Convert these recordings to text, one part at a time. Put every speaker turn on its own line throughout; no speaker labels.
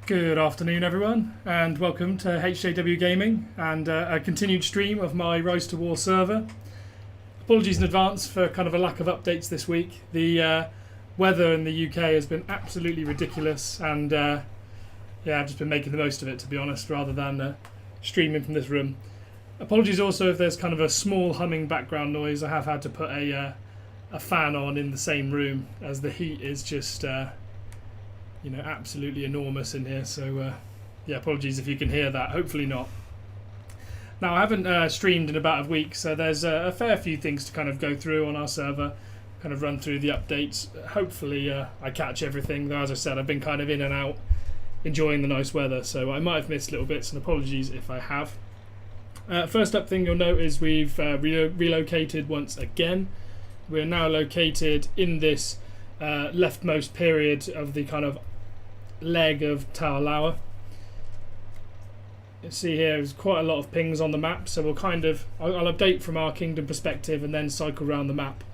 Good afternoon, everyone, and welcome to HJW Gaming and a continued stream of my Rise to War server. Apologies in advance for kind of a lack of updates this week. The weather in the UK has been absolutely ridiculous, and yeah, I've just been making the most of it, to be honest, rather than streaming from this room. Apologies also if there's kind of a small humming background noise. I have had to put a fan on in the same room as the heat is just absolutely enormous in here. So yeah, apologies if you can hear that. Hopefully not. Now, I haven't streamed in about a week, so there's a fair few things to kind of go through on our server, kind of run through the updates. Hopefully I catch everything. Though, as I said, I've been kind of in and out, enjoying the nice weather, so I might have missed little bits, and apologies if I have. First up thing you'll note is we've relocated once again. We're now located in this leftmost period of the kind of leg of Tower Lower. You see here there's quite a lot of pings on the map, so I'll update from our kingdom perspective and then cycle around the map.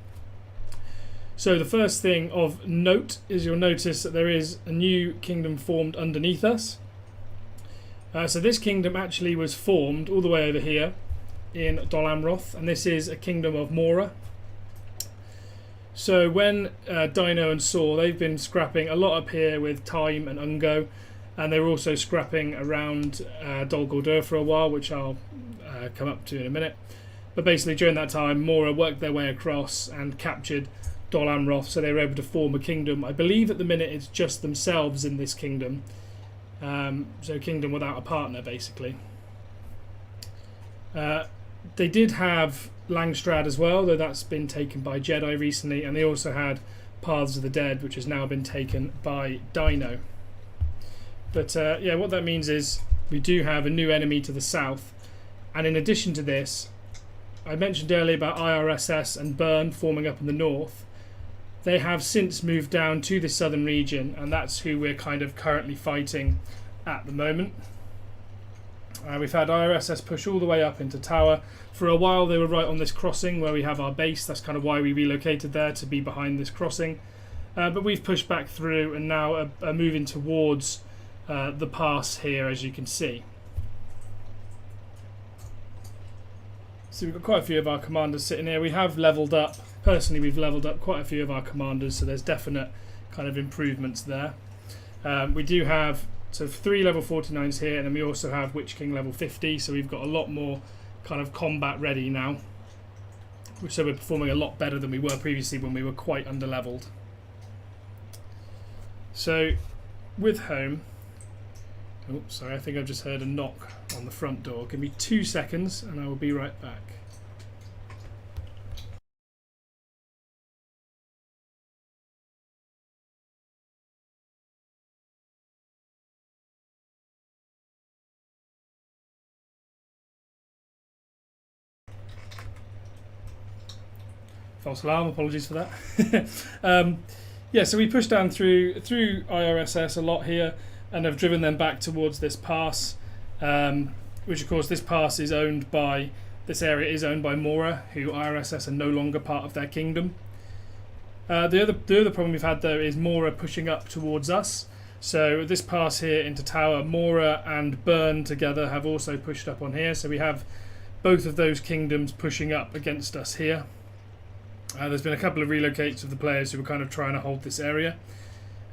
So the first thing of note is you'll notice that there is a new kingdom formed underneath us. So this kingdom actually was formed all the way over here in Dol Amroth, and this is a kingdom of Mora. So when Dino and Saw, they've been scrapping a lot up here with Time and Ungo, and they were also scrapping around Dol Guldur for a while, which I'll come up to in a minute. But basically during that time, Mora worked their way across and captured Dol Amroth, so they were able to form a kingdom. I believe at the minute it's just themselves in this kingdom, so kingdom without a partner basically. They did have Langstrad as well, though that's been taken by Jedi recently, and they also had Paths of the Dead, which has now been taken by Dino. But yeah, what that means is we do have a new enemy to the south, and in addition to this, I mentioned earlier about IRSS and Burn forming up in the north. They have since moved down to the southern region, and that's who we're kind of currently fighting at the moment. We've had IRSS push all the way up into Tower. For a while they were right on this crossing where we have our base. That's kind of why we relocated there, to be behind this crossing. But we've pushed back through and now are moving towards the pass here, as you can see. So we've got quite a few of our commanders sitting here. We have leveled up. Personally, we've leveled up quite a few of our commanders, so there's definite kind of improvements there. We do have 3 level 49s here, and then we also have Witch King level 50, so we've got a lot more kind of combat ready now. So we're performing a lot better than we were previously when we were quite underleveled. So with home, oh sorry, I think I've just heard a knock on the front door. Give me 2 seconds and I will be right back. False alarm, apologies for that. Yeah, so we pushed down through IRSS a lot here and have driven them back towards this pass, which of course this pass is owned by, this area is owned by Mora, who IRSS are no longer part of their kingdom. The other problem we've had though is Mora pushing up towards us. So this pass here into Tower, Mora and Burn together have also pushed up on here, so we have both of those kingdoms pushing up against us here. There's been a couple of relocates of the players who were kind of trying to hold this area.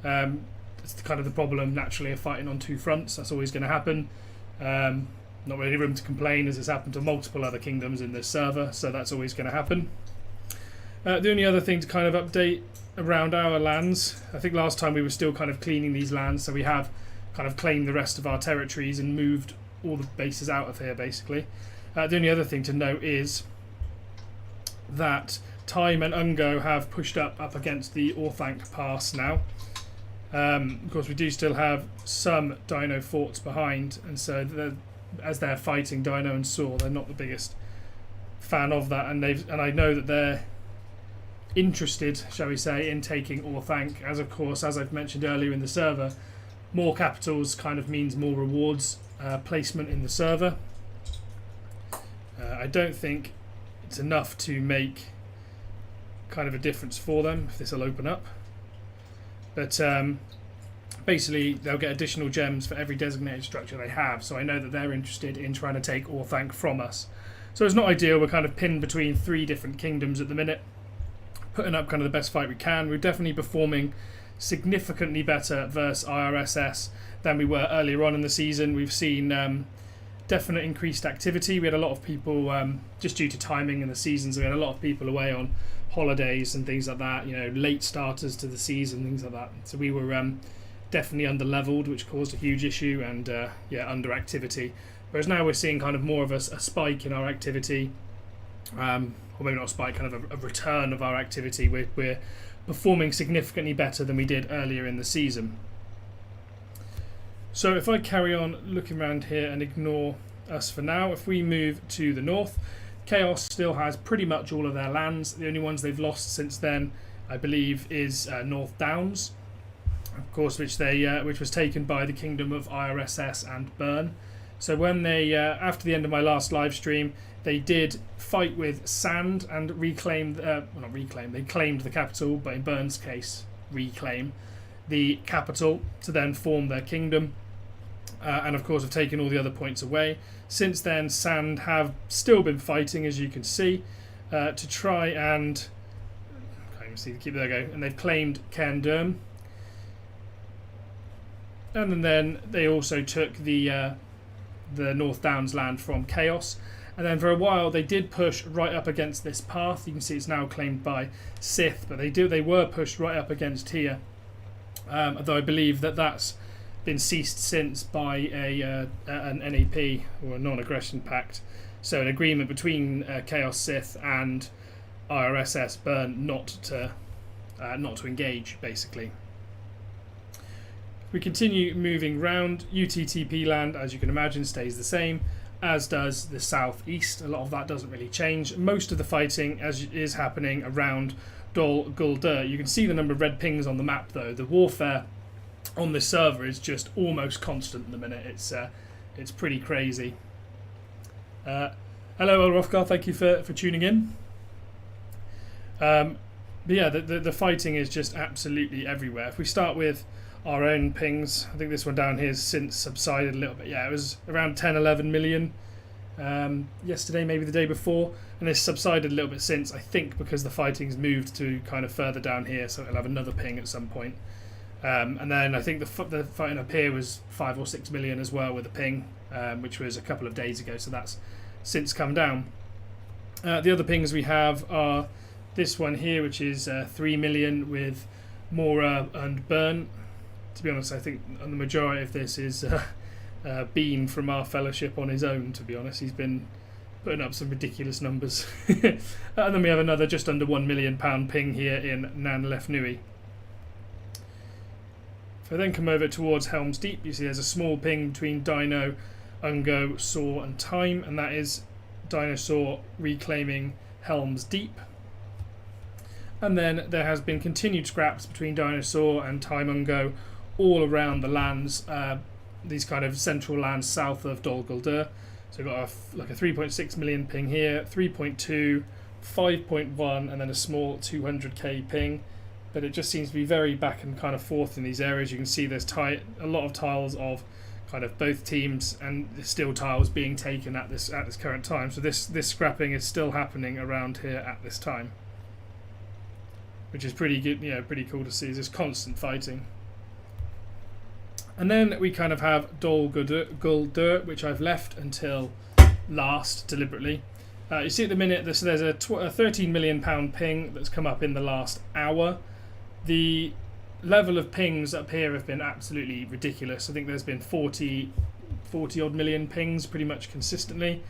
It's kind of the problem naturally of fighting on 2 fronts. That's always going to happen. Not really room to complain, as it's happened to multiple other kingdoms in this server, so that's always going to happen. The only other thing to kind of update around our lands, I think last time we were still kind of cleaning these lands, so we have kind of claimed the rest of our territories and moved all the bases out of here basically. The only other thing to note is that Time and Ungo have pushed up against the Orthanc Pass now. Of course, we do still have some Dino forts behind, and so as they're fighting Dino and Saw, they're not the biggest fan of that, and I know that they're interested, shall we say, in taking Orthanc, as of course, as I've mentioned earlier in the server, more capitals kind of means more rewards placement in the server. I don't think it's enough to make kind of a difference for them if this will open up, but basically they'll get additional gems for every designated structure they have. So I know that they're interested in trying to take Orthanc from us. So it's not ideal. We're kind of pinned between 3 different kingdoms at the minute, putting up kind of the best fight we can. We're definitely performing significantly better versus IRSS than we were earlier on in the season. We've seen definite increased activity. We had a lot of people, just due to timing in the seasons, we had a lot of people away on holidays and things like that, late starters to the season, things like that. So we were definitely under-leveled, which caused a huge issue, and under-activity. Whereas now we're seeing kind of more of a spike in our activity, or maybe not a spike, kind of a return of our activity. We're performing significantly better than we did earlier in the season. So if I carry on looking around here and ignore us for now, if we move to the north, Chaos still has pretty much all of their lands. The only ones they've lost since then, I believe, is North Downs, of course, which was taken by the Kingdom of IRSS and Burn. So when they, after the end of my last live stream, they did fight with Sand and they claimed the capital, but in Burn's case, reclaim the capital to then form their kingdom. And of course have taken all the other points away. Since then, Sand have still been fighting, as you can see, to try and can't even see the keep. There we go. And they've claimed Cairndurm, and then they also took the North Downs land from Chaos. And then for a while they did push right up against this path. You can see it's now claimed by Sith, but they were pushed right up against here. Although I believe that's been ceased since by an NAP, or a non-aggression pact. So an agreement between Chaos Sith and IRSS Burn not to engage, basically. We continue moving round. UTTP land, as you can imagine, stays the same, as does the southeast. A lot of that doesn't really change. Most of the fighting is happening around Dol Guldur. You can see the number of red pings on the map, though. The warfare on this server is just almost constant at the minute. It's pretty crazy. Hello, Elrofgar. Thank you for tuning in. But yeah, the fighting is just absolutely everywhere. If we start with our own pings, I think this one down here has since subsided a little bit. Yeah, it was around 10-11 million yesterday, maybe the day before, and it's subsided a little bit since, I think because the fighting's moved to kind of further down here, so it'll have another ping at some point. And then I think the fighting up here was 5 or 6 million as well with a ping, which was a couple of days ago, so that's since come down. The other pings we have are this one here, which is 3 million with Mora and Burn. To be honest, I think the majority of this is Bean from our fellowship on his own, to be honest. He's been putting up some ridiculous numbers. And then we have another just under £1 million ping here in Nan Lef Nui. If I then come over towards Helm's Deep, you see there's a small ping between Dino, Ungo, Saw and Time, and that is Dinosaur reclaiming Helm's Deep. And then there has been continued scraps between Dinosaur and Time Ungo all around the lands, these kind of central lands south of Dol Guldur. So we've got a 3.6 million ping here, 3.2, 5.1, and then a small 200k ping. But it just seems to be very back and kind of forth in these areas. You can see there's a lot of tiles of kind of both teams, and still tiles being taken at this current time. So this scrapping is still happening around here at this time, which is pretty good. Pretty cool to see. There's constant fighting. And then we kind of have Dol Guldur, which I've left until last deliberately. You see at the minute there's a £13 million ping that's come up in the last hour. The level of pings up here have been absolutely ridiculous. I think there's been 40 odd million pings pretty much consistently.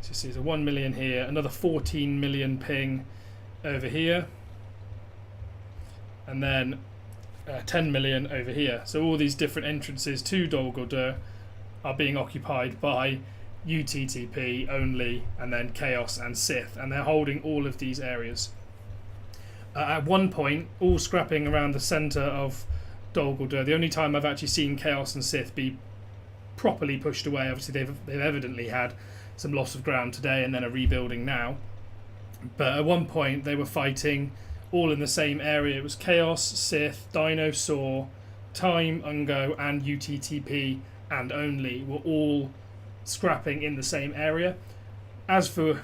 So you see there's a 1 million here, another 14 million ping over here, and then 10 million over here. So all these different entrances to Dol Guldur are being occupied by UTTP only, and then Chaos and Sith, and they're holding all of these areas. At one point, all scrapping around the centre of Dol Guldur. The only time I've actually seen Chaos and Sith be properly pushed away, obviously they've evidently had some loss of ground today and then are rebuilding now. But at one point they were fighting all in the same area. It was Chaos, Sith, Dinosaur, Time, Ungo, and UTTP and Only were all scrapping in the same area. As for,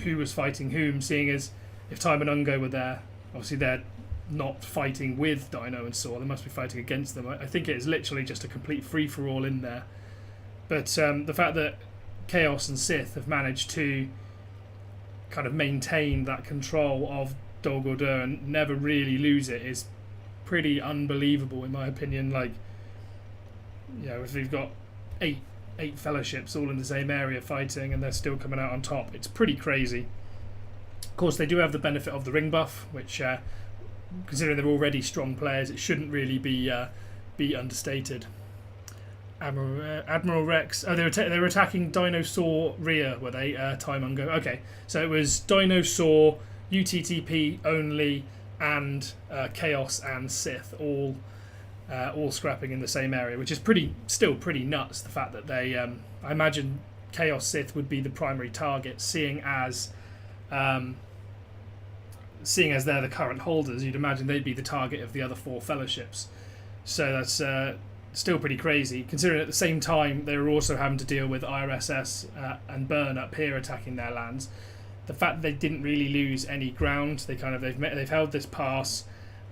who was fighting whom, seeing as if Time and Ungo were there, obviously they're not fighting with Dino and Saw, they must be fighting against them. I think it is literally just a complete free-for-all in there. But the fact that Chaos and Sith have managed to kind of maintain that control of Dol Guldur and never really lose it is pretty unbelievable, in my opinion. Like, if we've got eight fellowships all in the same area fighting and they're still coming out on top, it's pretty crazy. Of course, they do have the benefit of the ring buff, which, considering they're already strong players, it shouldn't really be understated. Admiral Rex. Oh, they were attacking Dinosaur rear, were they? Time Ungo. Okay, so it was Dinosaur, UTTP Only, and Chaos and Sith all scrapping in the same area, which is still pretty nuts. The fact that they, I imagine Chaos Sith would be the primary target, seeing as they're the current holders. You'd imagine they'd be the target of the other 4 fellowships. So that's still pretty crazy, considering at the same time they were also having to deal with IRSS and Burn up here attacking their lands. The fact that they didn't really lose any ground, they've held this pass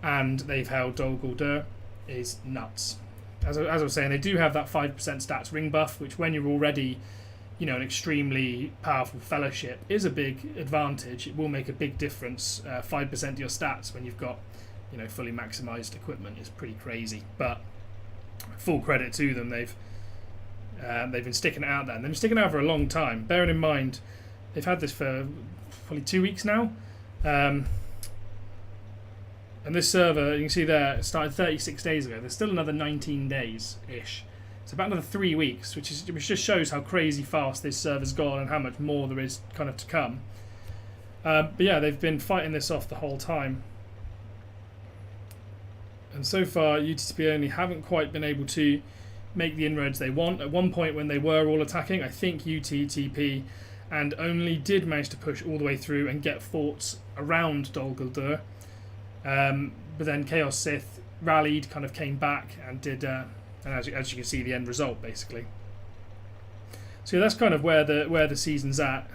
and they've held Dol Guldur, is nuts. As I was saying, they do have that 5% stats ring buff, which when you're already an extremely powerful fellowship is a big advantage. It will make a big difference. 5% of your stats when you've got fully maximized equipment is pretty crazy, but full credit to them. They've been sticking it out there, and they've been sticking it out for a long time. Bearing in mind, they've had this for probably 2 weeks now. And this server, you can see there, it started 36 days ago. There's still another 19 days-ish. It's about another 3 weeks, which just shows how crazy fast this server's gone and how much more there is kind of to come. But yeah, they've been fighting this off the whole time. And so far, UTTP Only haven't quite been able to make the inroads they want. At one point when they were all attacking, I think UTTP and Only did manage to push all the way through and get forts around Dol Guldur. But then Chaos Sith rallied, kind of came back and did, and as you can see, the end result basically. So that's kind of where the season's at.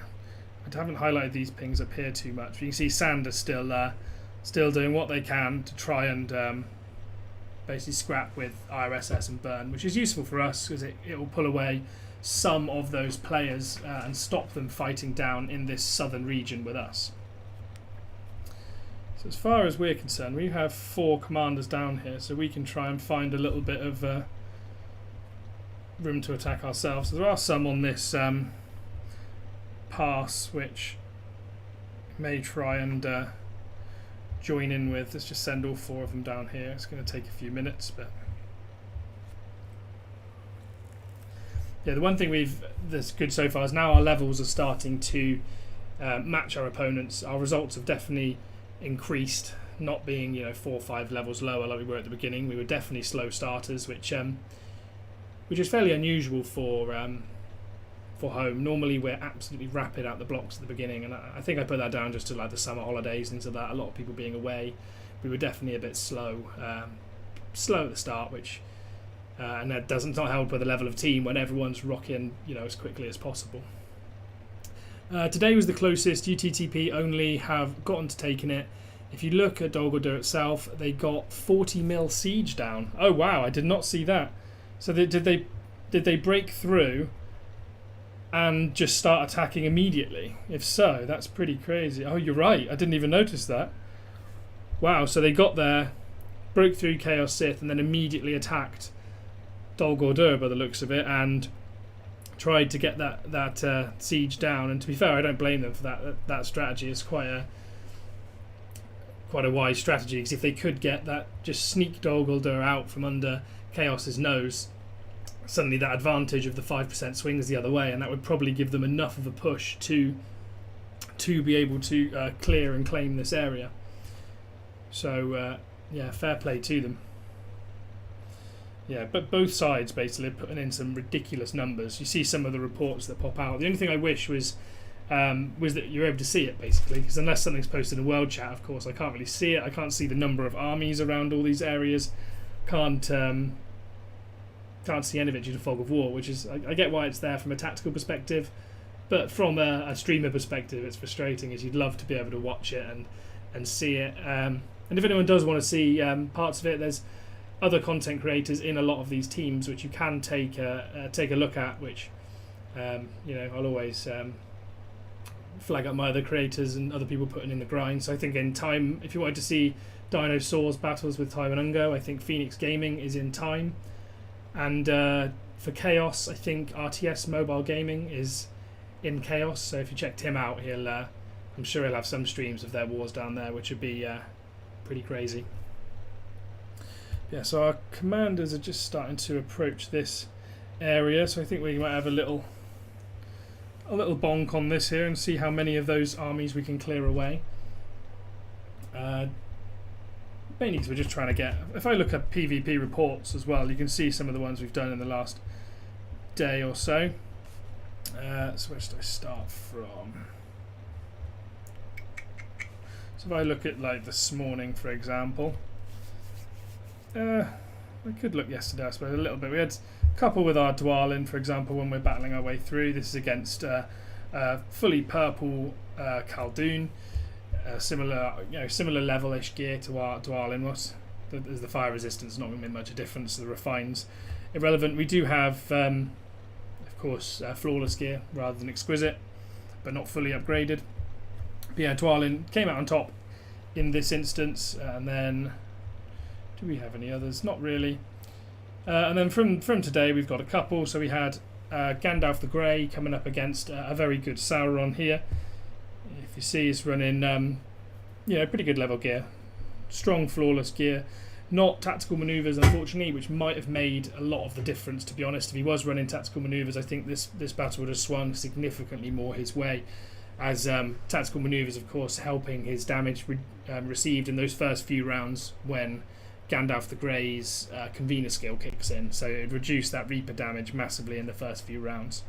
I haven't highlighted these pings up here too much. But you can see Sand still doing what they can to try and basically scrap with IRSS and Burn, which is useful for us because it will pull away some of those players and stop them fighting down in this southern region with us. So as far as we're concerned, we have 4 commanders down here, so we can try and find a little bit of room to attack ourselves. So there are some on this pass which may try and join in with. Let's just send all 4 of them down here. It's going to take a few minutes, but yeah, the one thing that's good so far is now our levels are starting to match our opponents. Our results have definitely increased, not being 4 or 5 levels lower like we were at the beginning. We were definitely slow starters, which is fairly unusual for home. Normally we're absolutely rapid out the blocks at the beginning, and I think I put that down just to like the summer holidays into that, a lot of people being away. We were definitely a bit slow at the start, which and that doesn't help with the level of team when everyone's rocking as quickly as possible. Today was the closest. UTTP Only have gotten to taking it. If you look at Dol Guldur itself, they got 40 mil siege down. Oh wow, I did not see that. So did they break through and just start attacking immediately? If so, that's pretty crazy. Oh, you're right, I didn't even notice that. Wow, so they got there, broke through Chaos Sith, and then immediately attacked Dol Guldur by the looks of it, and tried to get that siege down. And to be fair, I don't blame them for that. That strategy is quite a wise strategy, because if they could get that, just sneak Dol Guldur out from under Chaos's nose, suddenly that advantage of the 5% swings the other way, and that would probably give them enough of a push to be able to clear and claim this area. So yeah, fair play to them. Yeah, but both sides basically are putting in some ridiculous numbers. You see some of the reports that pop out. The only thing I wish was that you're able to see it, basically, because unless something's posted in World Chat, of course, I can't really see it. I can't see the number of armies around all these areas. can't see any of it due to fog of war, which is I get why it's there from a tactical perspective, but from a streamer perspective, it's frustrating. As you'd love to be able to watch it and see it. And if anyone does want to see parts of it, there's other content creators in a lot of these teams which you can take a look at. Which I'll always flag up my other creators and other people putting in the grind. So I think in time, if you wanted to see Dinosaurs battles with Time and Ungo, I think Phoenix Gaming is in time. And for Chaos, I think RTS Mobile Gaming is in Chaos. So if you checked him out, I'm sure he'll have some streams of their wars down there, which would be pretty crazy. Yeah, so our commanders are just starting to approach this area. So I think we might have a little bonk on this here and see how many of those armies we can clear away. Mainly because we're just trying to get... If I look at PvP reports as well, you can see some of the ones we've done in the last day or so. So where should I start from? So if I look at like this morning, for example, I could look yesterday, I suppose, a little bit. We had a couple with our Dwalin, for example, when we're battling our way through. This is against fully purple Khaldoon. Similar level-ish gear to our Dwalin was. There's the fire resistance, not going to make much of a difference. The refines irrelevant. We do have, of course, flawless gear rather than exquisite, but not fully upgraded. But yeah, Dwalin came out on top in this instance, and then do we have any others? Not really. And then from today we've got a couple. So we had Gandalf the Grey coming up against a very good Sauron here. If you see, he's running pretty good level gear, strong flawless gear, not tactical manoeuvres unfortunately, which might have made a lot of the difference, to be honest. If he was running tactical manoeuvres, I think this battle would have swung significantly more his way, as tactical manoeuvres, of course, helping his damage received in those first few rounds when Gandalf the Grey's Convener skill kicks in, so it would reduce that Reaper damage massively in the first few rounds.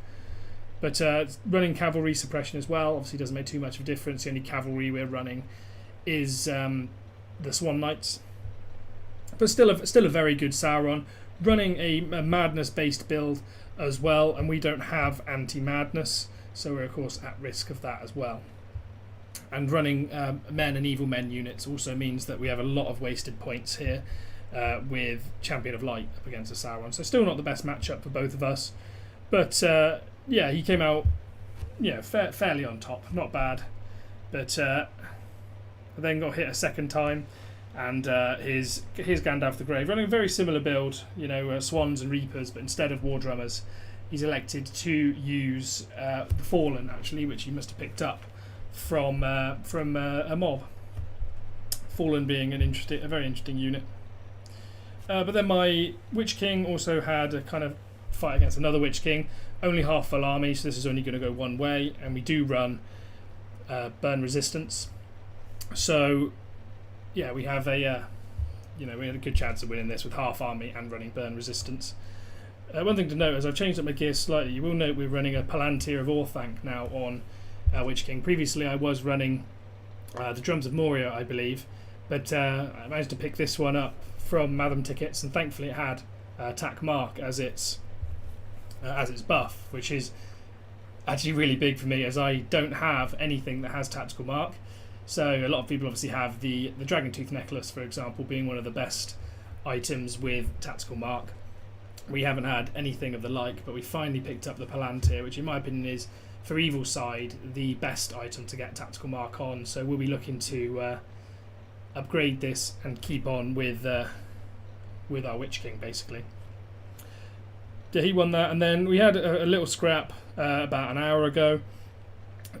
But running cavalry suppression as well obviously doesn't make too much of a difference. The only cavalry we're running is the Swan Knights, but still a very good Sauron. Running a madness-based build as well, and we don't have anti-madness, so we're of course at risk of that as well. And running men and evil men units also means that we have a lot of wasted points here with Champion of Light up against a Sauron. So still not the best matchup for both of us, but yeah, he came out fairly on top, not bad. But then got hit a second time, and his Gandalf the Grey running a very similar build, Swans and Reapers, but instead of War Drummers, he's elected to use the Fallen, actually, which he must have picked up from a mob. Fallen being a very interesting unit. But then my Witch King also had a kind of fight against another Witch King. Only half full army, so this is only going to go one way, and we do run burn resistance. So yeah, we have we had a good chance of winning this with half army and running burn resistance. One thing to note is I've changed up my gear slightly. You will note we're running a Palantir of Orthanc now on Witch King. Previously I was running the Drums of Moria, I believe, but I managed to pick this one up from Madam Tickets, and thankfully it had attack mark as its buff, which is actually really big for me, as I don't have anything that has tactical mark. So a lot of people obviously have the Dragon Tooth Necklace, for example, being one of the best items with tactical mark. We haven't had anything of the like, but we finally picked up the Palantir, which in my opinion is, for Evil Side, the best item to get tactical mark on. So we'll be looking to upgrade this and keep on with our Witch King, basically. Yeah, he won that, and then we had a little scrap about an hour ago.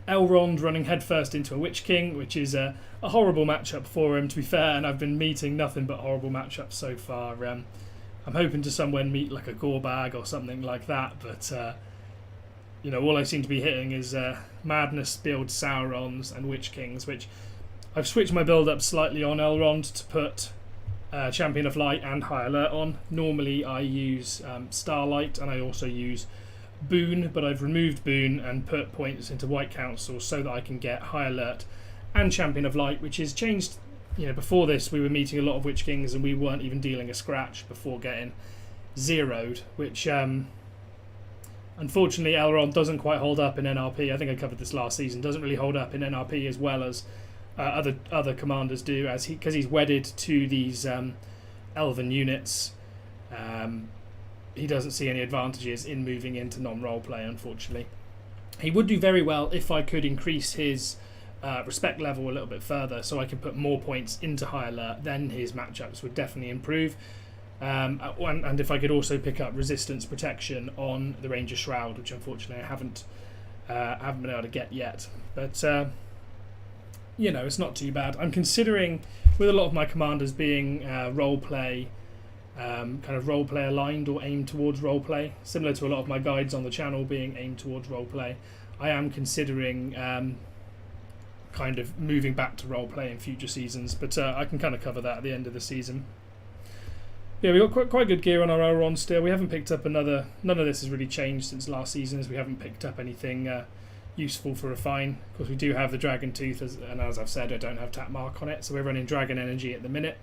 Elrond running headfirst into a Witch King, which is a horrible matchup for him, to be fair, and I've been meeting nothing but horrible matchups so far. I'm hoping to somewhere meet like a Gorbag or something like that, but all I seem to be hitting is Madness build Saurons and Witch Kings, which I've switched my build up slightly on Elrond to put Champion of Light and High Alert on. Normally I use Starlight, and I also use Boon, but I've removed Boon and put points into White Council so that I can get High Alert and Champion of Light, which is changed before this we were meeting a lot of Witch Kings and we weren't even dealing a scratch before getting zeroed, which unfortunately Elrond doesn't quite hold up in NRP. I think I covered this last season. Doesn't really hold up in NRP as well as other commanders do, as because he's wedded to these elven units. He doesn't see any advantages in moving into non-roleplay, unfortunately. He would do very well if I could increase his respect level a little bit further, so I can put more points into High Alert. Then his matchups would definitely improve. And if I could also pick up resistance protection on the Ranger Shroud, which unfortunately I haven't been able to get yet. But it's not too bad. I'm considering, with a lot of my commanders being roleplay, kind of roleplay aligned or aimed towards roleplay, similar to a lot of my guides on the channel being aimed towards roleplay, I am considering kind of moving back to roleplay in future seasons. But I can kind of cover that at the end of the season. Yeah, we got quite good gear on our Elrond still. We haven't picked up none of this has really changed since last season, as we haven't picked up anything useful for refine. Of course, we do have the Dragon Tooth, and as I've said, I don't have tap mark on it, so we're running Dragon Energy at the minute.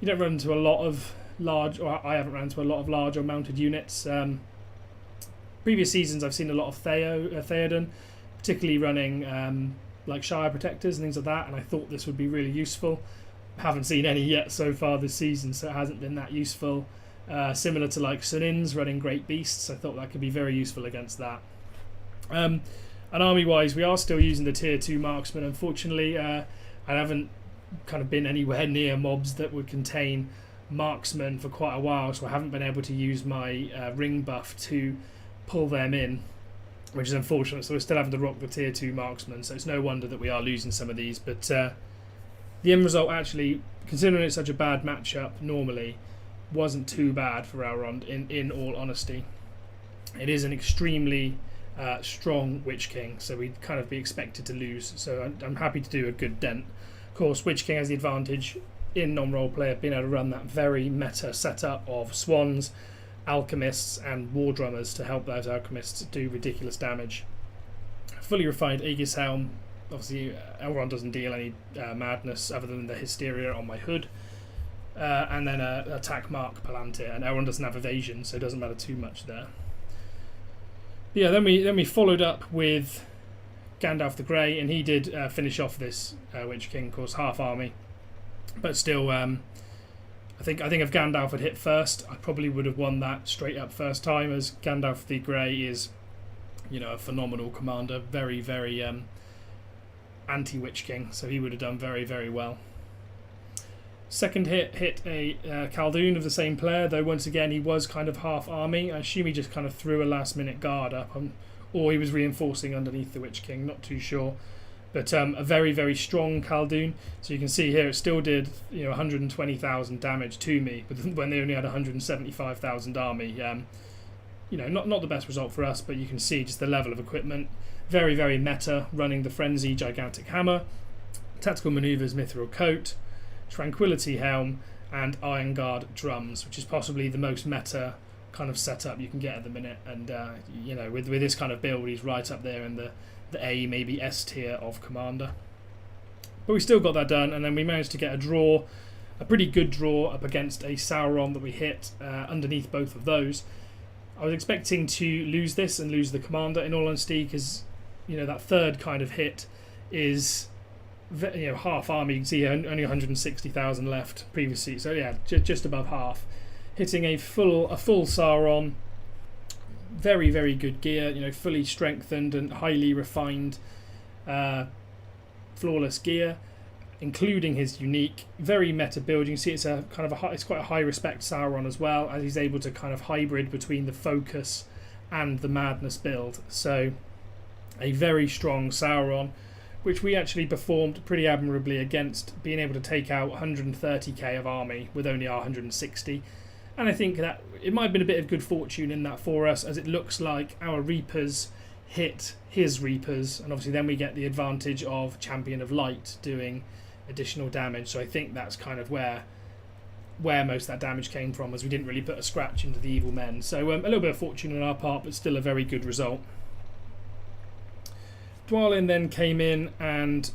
You don't run into a lot of large, or I haven't run into a lot of large or mounted units. Previous seasons, I've seen a lot of Theoden, particularly running like Shire Protectors and things like that, and I thought this would be really useful. Haven't seen any yet so far this season, so it hasn't been that useful. Similar to like Sunins running Great Beasts, I thought that could be very useful against that. And army-wise, we are still using the Tier 2 Marksman. Unfortunately, I haven't kind of been anywhere near mobs that would contain Marksman for quite a while, so I haven't been able to use my ring buff to pull them in, which is unfortunate. So we're still having to rock the Tier 2 Marksman, so it's no wonder that we are losing some of these. But the end result, actually, considering it's such a bad matchup normally, wasn't too bad for Elrond, in all honesty. It is an extremely strong Witch King, so we'd kind of be expected to lose, so I'm happy to do a good dent. Of course, Witch King has the advantage in non-role player being able to run that very meta setup of Swans, Alchemists and War Drummers to help those Alchemists do ridiculous damage. Fully refined Aegis Helm. Obviously, Elrond doesn't deal any madness other than the Hysteria on my hood. And then attack mark Palantir, and Elrond doesn't have evasion, so it doesn't matter too much there. But yeah, then we followed up with Gandalf the Grey, and he did finish off this Witch King, of course, half army. But still, I think if Gandalf had hit first, I probably would have won that straight up first time, as Gandalf the Grey is, a phenomenal commander, very, very anti-Witch King, so he would have done very, very well. Second hit a Khaldoon of the same player, though once again he was kind of half army. I assume he just kind of threw a last minute guard up, or he was reinforcing underneath the Witch King, not too sure. But a very, very strong Khaldoon. So you can see here it still did 120,000 damage to me, but when they only had 175,000 army. Not the best result for us, but you can see just the level of equipment. Very, very meta, running the Frenzy Gigantic Hammer, Tactical Maneuvers Mithril Coat, Tranquility Helm, and Iron Guard Drums, which is possibly the most meta kind of setup you can get at the minute. And with this kind of build, he's right up there in the A, maybe S tier of commander. But we still got that done, and then we managed to get a pretty good draw up against a Sauron that we hit underneath both of those. I was expecting to lose this and lose the commander, in all honesty, because that third kind of hit is half army. You can see only 160,000 left previously, so yeah, just above half. Hitting a full Sauron, very, very good gear, fully strengthened and highly refined, flawless gear, including his unique, very meta build. You can see it's it's quite a high respect Sauron as well, as he's able to kind of hybrid between the focus and the madness build. So a very strong Sauron, which we actually performed pretty admirably against, being able to take out 130k of army with only our 160. And I think that it might have been a bit of good fortune in that for us, as it looks like our Reapers hit his Reapers, and obviously then we get the advantage of Champion of Light doing additional damage. So I think that's kind of where most of that damage came from, as we didn't really put a scratch into the evil men. So a little bit of fortune on our part, but still a very good result. Dwalin then came in and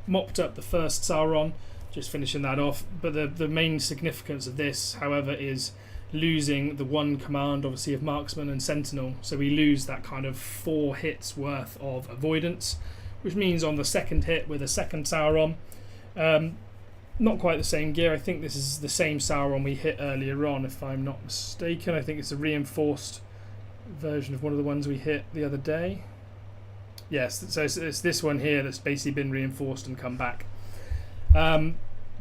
mopped up the first Sauron. just finishing that off. But the main significance of this, however, is losing the one command, obviously, of Marksman and Sentinel. So we lose that kind of 4 hits worth of avoidance, which means on the second hit with a second Sauron, not quite the same gear. I think this is the same Sauron we hit earlier on, if I'm not mistaken. I think it's a reinforced version of one of the ones we hit the other day. Yes, so it's this one here that's basically been reinforced and come back.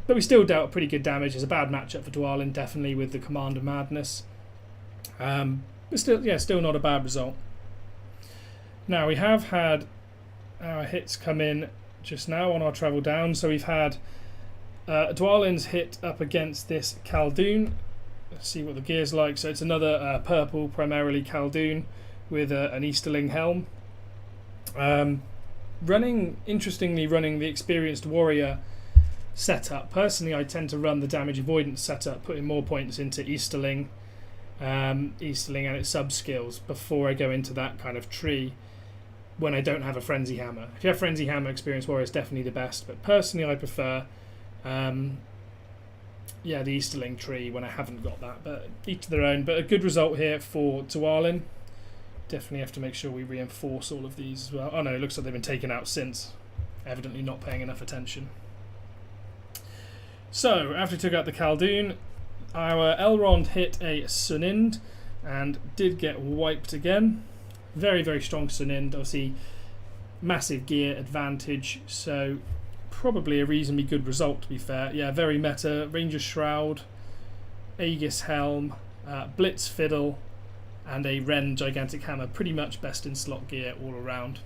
But we still dealt pretty good damage. It's a bad matchup for Dwalin, definitely, with the Command of Madness. But still not a bad result. Now, we have had our hits come in just now on our travel down. So we've had Dwalin's hit up against this Khaldoon. Let's see what the gear's like. So it's another purple, primarily Khaldoon, with an Easterling helm. Interestingly running the Experienced Warrior setup. Personally, I tend to run the damage avoidance setup, putting more points into Easterling and its sub-skills before I go into that kind of tree when I don't have a Frenzy Hammer. If you have Frenzy Hammer, Experienced Warrior is definitely the best, but personally I prefer the Easterling tree when I haven't got that, but each to their own. But a good result here for Dwalin. Definitely have to make sure we reinforce all of these as well. Oh no, it looks like they've been taken out since. Evidently not paying enough attention. So, after we took out the Khaldoon, our Elrond hit a Sunind and did get wiped again. Very, very strong Sunind. Obviously, massive gear advantage, so probably a reasonably good result, to be fair. Yeah, very meta. Ranger's Shroud, Aegis Helm, Blitz Fiddle, and a Ren Gigantic Hammer. Pretty much best in slot gear all around.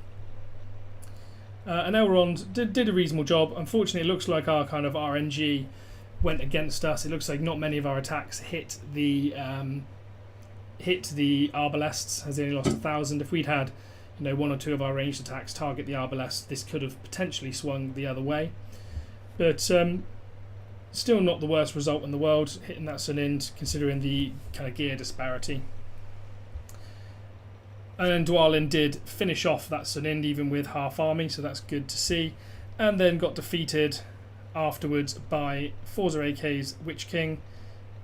And Elrond did a reasonable job. Unfortunately, it looks like our kind of RNG went against us. It looks like not many of our attacks hit the Arbalests, as they only lost 1,000. If we'd had, one or two of our ranged attacks target the Arbalest, this could have potentially swung the other way. But still not the worst result in the world, hitting that Sunind, considering the kind of gear disparity. And then Dwalin did finish off that Sunind even with half army, so that's good to see. And then got defeated afterwards by Forza AK's Witch King,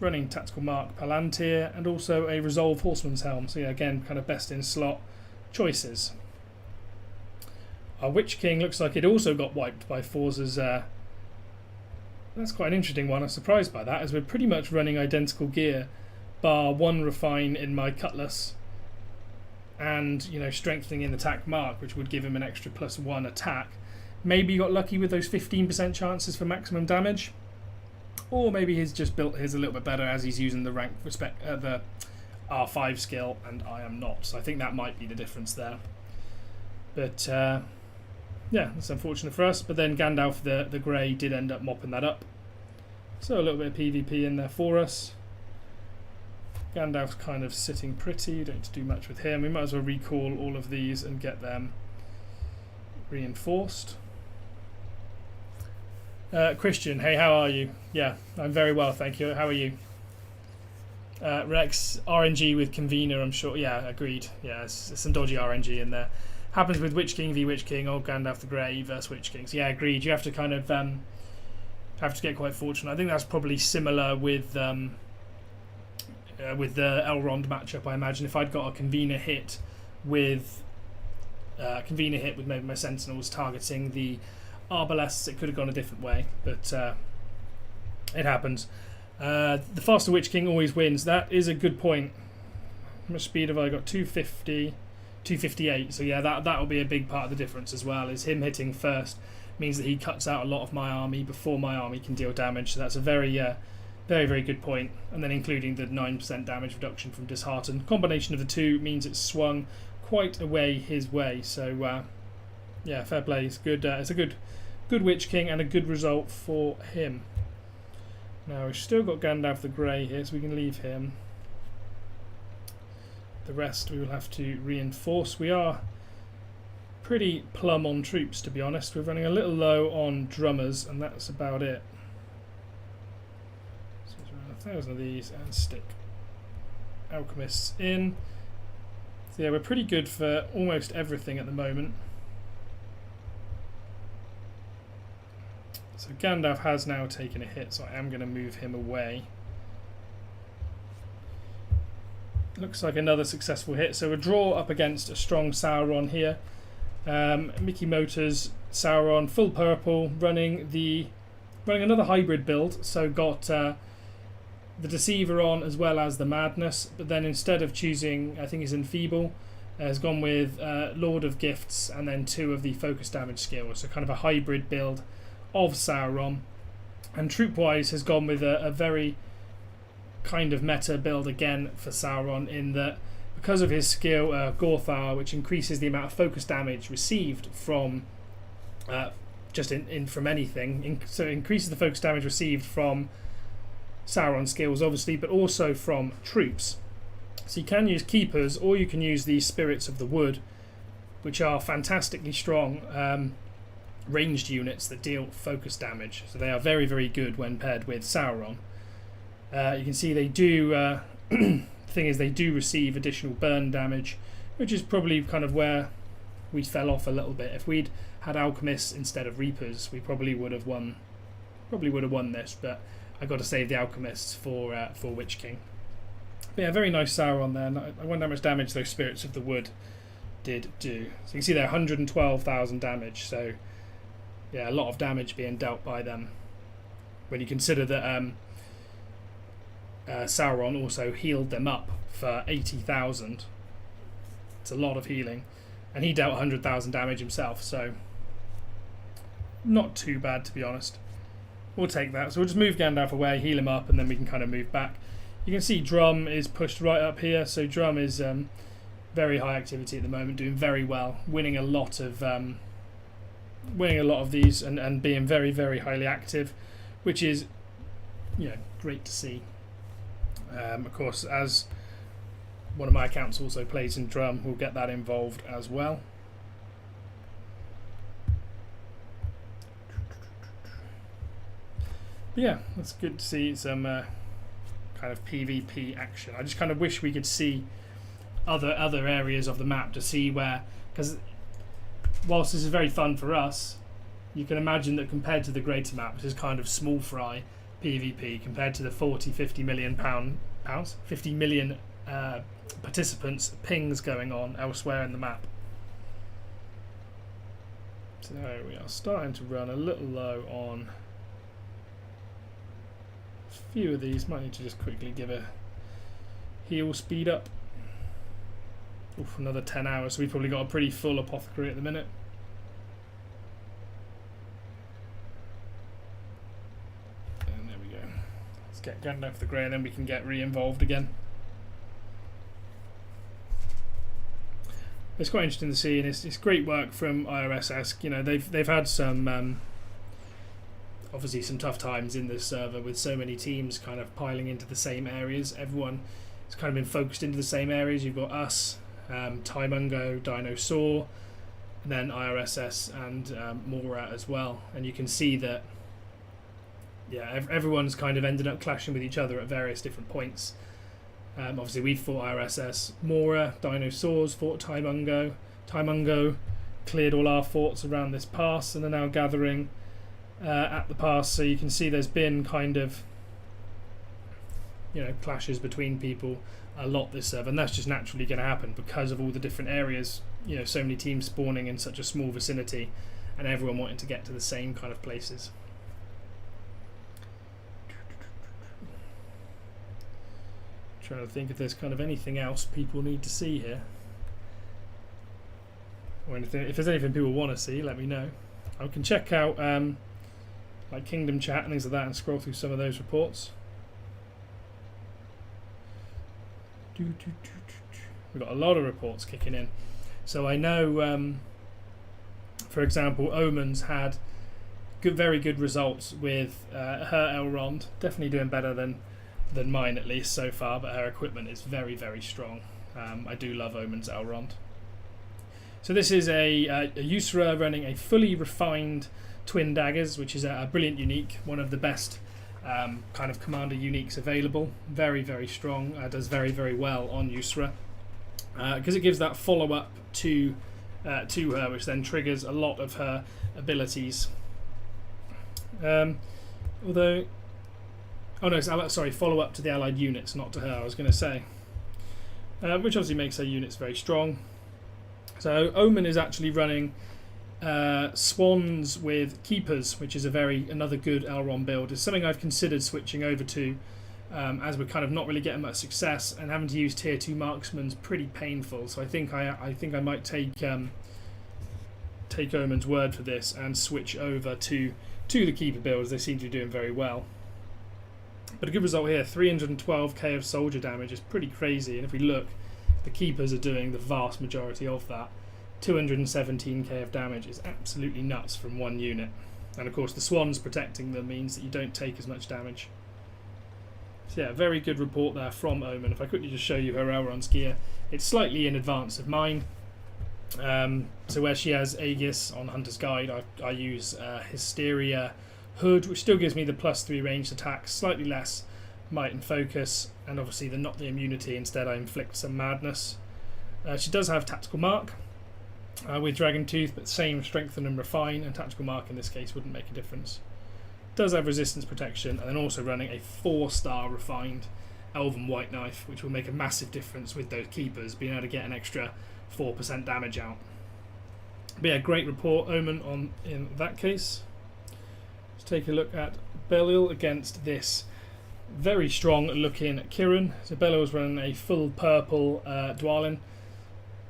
running Tactical Mark Palantir, and also a Resolve Horseman's Helm. So yeah, again, kind of best in slot choices. Our Witch King looks like it also got wiped by Forza's... that's quite an interesting one. I'm surprised by that, as we're pretty much running identical gear, bar one refine in my Cutlass, and strengthening in attack mark, which would give him an extra +1 attack. Maybe he got lucky with those 15% chances for maximum damage, or maybe he's just built his a little bit better as he's using the the R5 skill, and I am not. So I think that might be the difference there. But yeah, that's unfortunate for us. But then Gandalf the Grey did end up mopping that up. So a little bit of PvP in there for us. Gandalf's kind of sitting pretty, don't need to do much with him. We might as well recall all of these and get them reinforced. Christian, hey, how are you? Yeah, I'm very well, thank you. How are you? Rex, RNG with Convener, I'm sure. Yeah, agreed. Yeah, there's some dodgy RNG in there. Happens with Witch King v Witch King, or Gandalf the Grey versus Witch Kings. Yeah, agreed. You have to kind of have to get quite fortunate. I think that's probably similar with the Elrond matchup. I imagine if I'd got a Convener hit with maybe my Sentinels targeting the Arbalests, it could have gone a different way, but it happens. The faster Witch King always wins. That is a good point. How much speed have I got? 250, 258. So yeah, that'll be a big part of the difference as well. Is him hitting first means that he cuts out a lot of my army before my army can deal damage. So that's a very very good point. And then including the 9% damage reduction from Dishearten. Combination of the two means it's swung quite a way his way. So yeah, fair play. It's good. It's a good Witch King and a good result for him. Now we've still got Gandalf the Grey here, so we can leave him. The rest we will have to reinforce. We are pretty plumb on troops, to be honest. We're running a little low on drummers, and that's about it. So let's run 1,000 of these and stick alchemists in. So yeah, we're pretty good for almost everything at the moment. So Gandalf has now taken a hit, so I am going to move him away. Looks like another successful hit. So a draw up against a strong Sauron here. Mickey Motors, Sauron, full purple, running another hybrid build. So got the Deceiver on as well as the Madness, but then instead of choosing, I think he's Enfeeble, has gone with Lord of Gifts and then 2 of the focus damage skills. So kind of a hybrid build of Sauron. And troop-wise has gone with a very kind of meta build again for Sauron, in that because of his skill Gorthar, which increases the amount of focus damage received from from anything, so it increases the focus damage received from Sauron skills obviously, but also from troops. So you can use keepers, or you can use these Spirits of the Wood, which are fantastically strong ranged units that deal focus damage. So they are very, very good when paired with Sauron. You can see they do, the thing is they do receive additional burn damage, which is probably kind of where we fell off a little bit. If we'd had Alchemists instead of Reapers, we probably would have won this, but I got to save the Alchemists for Witch King. But yeah, very nice Sauron there. I wonder how much damage those Spirits of the Wood did do. So you can see there 112,000 damage, so yeah, a lot of damage being dealt by them. When you consider that Sauron also healed them up for 80,000. It's a lot of healing. And he dealt 100,000 damage himself, so not too bad, to be honest. We'll take that. So we'll just move Gandalf away, heal him up, and then we can kind of move back. You can see Drum is pushed right up here, so Drum is very high activity at the moment, doing very well, winning a lot of these and being very, very highly active, which is great to see. Of course, as one of my accounts also plays in Drum, we'll get that involved as well. But yeah, that's good to see some kind of PvP action. I just kind of wish we could see other areas of the map to see where, because whilst this is very fun for us, you can imagine that compared to the greater map, which is kind of small fry PvP, compared to the 50 million participants pings going on elsewhere in the map. So we are starting to run a little low on a few of these. Might need to just quickly give a heal speed up. Oof, another 10 hours, so we've probably got a pretty full apothecary at the minute. And there we go. Let's get Gandalf the Grey and then we can get re-involved again. It's quite interesting to see, and it's great work from IRSS. You know, they've had some obviously some tough times in this server with so many teams kind of piling into the same areas. Everyone has kind of been focused into the same areas. You've got us, Taimungo, Dinosaur, and then IRSS and Mora as well. And you can see that, yeah, everyone's kind of ended up clashing with each other at various different points. Obviously, we fought IRSS, Mora, Dinosaurs fought Taimungo. Taimungo cleared all our forts around this pass and are now gathering at the pass. So you can see there's been kind of, clashes between people a lot this server, and that's just naturally going to happen because of all the different areas. So many teams spawning in such a small vicinity, and everyone wanting to get to the same kind of places. Trying to think if there's kind of anything else people need to see here, or anything. If there's anything people want to see, let me know. I can check out like Kingdom Chat and things like that and scroll through some of those reports. We've got a lot of reports kicking in. So I know, for example, Omen's had very good results with her Elrond. Definitely doing better than mine, at least so far, but her equipment is very, very strong. I do love Omen's Elrond. So this is a Ysra running a fully refined Twin Daggers, which is a brilliant unique, one of the best kind of commander uniques available. Very, very strong, does very, very well on Ysra, because it gives that follow-up to her, which then triggers a lot of her abilities. Although, oh no, sorry, follow up to the allied units, not to her, I was going to say. Which obviously makes her units very strong. So Omen is actually running Swans with Keepers, which is another good Elrond build. It's something I've considered switching over to, as we're kind of not really getting much success, and having to use tier 2 marksman's pretty painful. So I think I might take Omen's word for this and switch over to the Keeper builds. They seem to be doing very well. But a good result here, 312k of soldier damage is pretty crazy, and if we look, the Keepers are doing the vast majority of that. 217k of damage is absolutely nuts from one unit. And of course the Swans protecting them means that you don't take as much damage. So yeah, very good report there from Omen. If I quickly just show you her Elrond's gear, it's slightly in advance of mine. So where she has Aegis on Hunter's Guide, I use Hysteria Hood, which still gives me the +3 ranged attacks, slightly less might and focus, and obviously not the immunity. Instead I inflict some madness. She does have Tactical Mark with Dragon Tooth, but same Strengthen and Refine, and Tactical Mark in this case wouldn't make a difference. Does have Resistance Protection, and then also running a 4-star refined Elven White Knife, which will make a massive difference with those Keepers, being able to get an extra 4% damage out. But yeah, great report, Omen, in that case. Let's take a look at Belial against this very strong looking Kirin. So Belial's running a full purple Dwalin.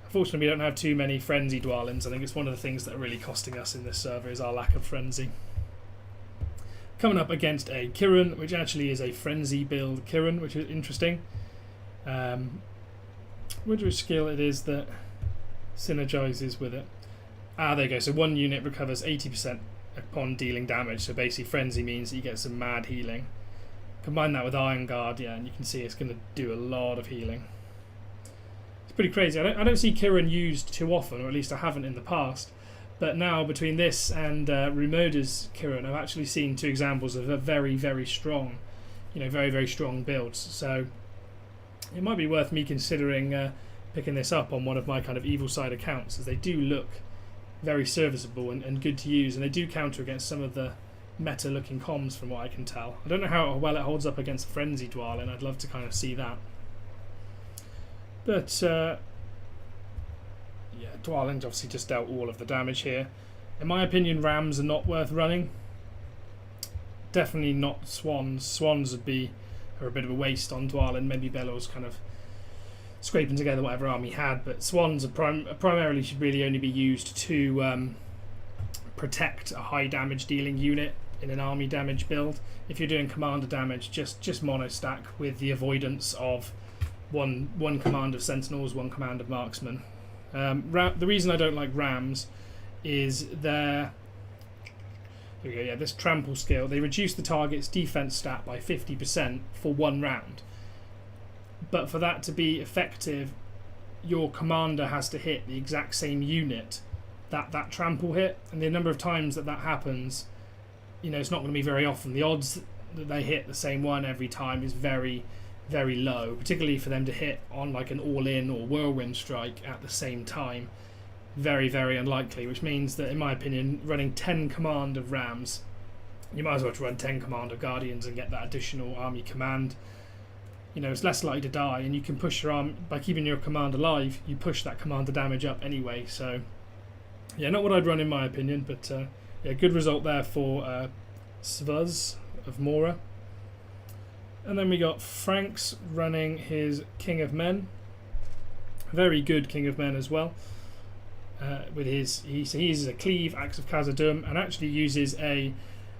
Unfortunately, we don't have too many Frenzy Dwalins. I think it's one of the things that are really costing us in this server is our lack of Frenzy. Coming up against a Kirin, which actually is a Frenzy build Kirin, which is interesting. Which skill it is that synergizes with it. There you go. So one unit recovers 80% upon dealing damage. So basically Frenzy means that you get some mad healing. Combine that with Iron Guard, yeah, and you can see it's going to do a lot of healing. It's pretty crazy. I don't see Kirin used too often, or at least I haven't in the past. But now between this and Rumoda's Kirin, I've actually seen 2 examples of a very, very strong, very, very strong builds. So it might be worth me considering picking this up on one of my kind of evil side accounts, as they do look very serviceable and good to use, and they do counter against some of the meta looking comms from what I can tell. I don't know how well it holds up against Frenzy Dwalin. I'd love to kind of see that. But yeah, Dwalin's obviously just dealt all of the damage here. In my opinion, Rams are not worth running. Definitely not Swans. Swans are a bit of a waste on Dwalin. Maybe Belial's kind of scraping together whatever army he had, but Swans are primarily should really only be used to protect a high damage dealing unit in an army damage build. If you're doing commander damage, just mono stack with the avoidance of one command of Sentinels, 1 command of Marksmen. The reason I don't like Rams is this trample skill. They reduce the target's defense stat by 50% for 1 round. But for that to be effective, your commander has to hit the exact same unit that trample hit, and the number of times that happens, it's not going to be very often. The odds that they hit the same one every time is very, very low, particularly for them to hit on like an all-in or whirlwind strike at the same time. Very, very unlikely, which means that, in my opinion, running 10 command of Rams, you might as well run 10 command of Guardians and get that additional army command. It's less likely to die, and you can push your arm by keeping your command alive. You push that commander damage up anyway. So, yeah, not what I'd run in my opinion, but yeah, good result there for Svuz of Mora. And then we got Franks running his King of Men. Very good King of Men as well. With he uses a Cleave, Axe of Khazad-dûm, and actually uses a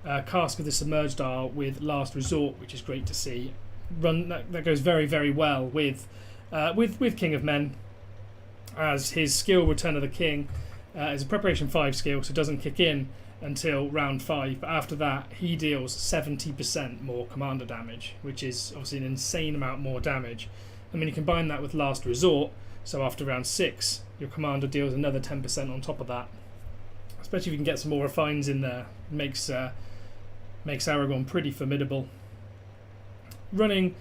Cask of the Submerged Isle with Last Resort, which is great to see. That goes very, very well with King of Men, as his skill Return of the King is a preparation 5 skill, so it doesn't kick in until round 5, but after that he deals 70% more commander damage, which is obviously an insane amount more damage. And when you combine that with Last Resort, so after round 6 your commander deals another 10% on top of that, especially if you can get some more refines in there. Makes Aragorn pretty formidable. Running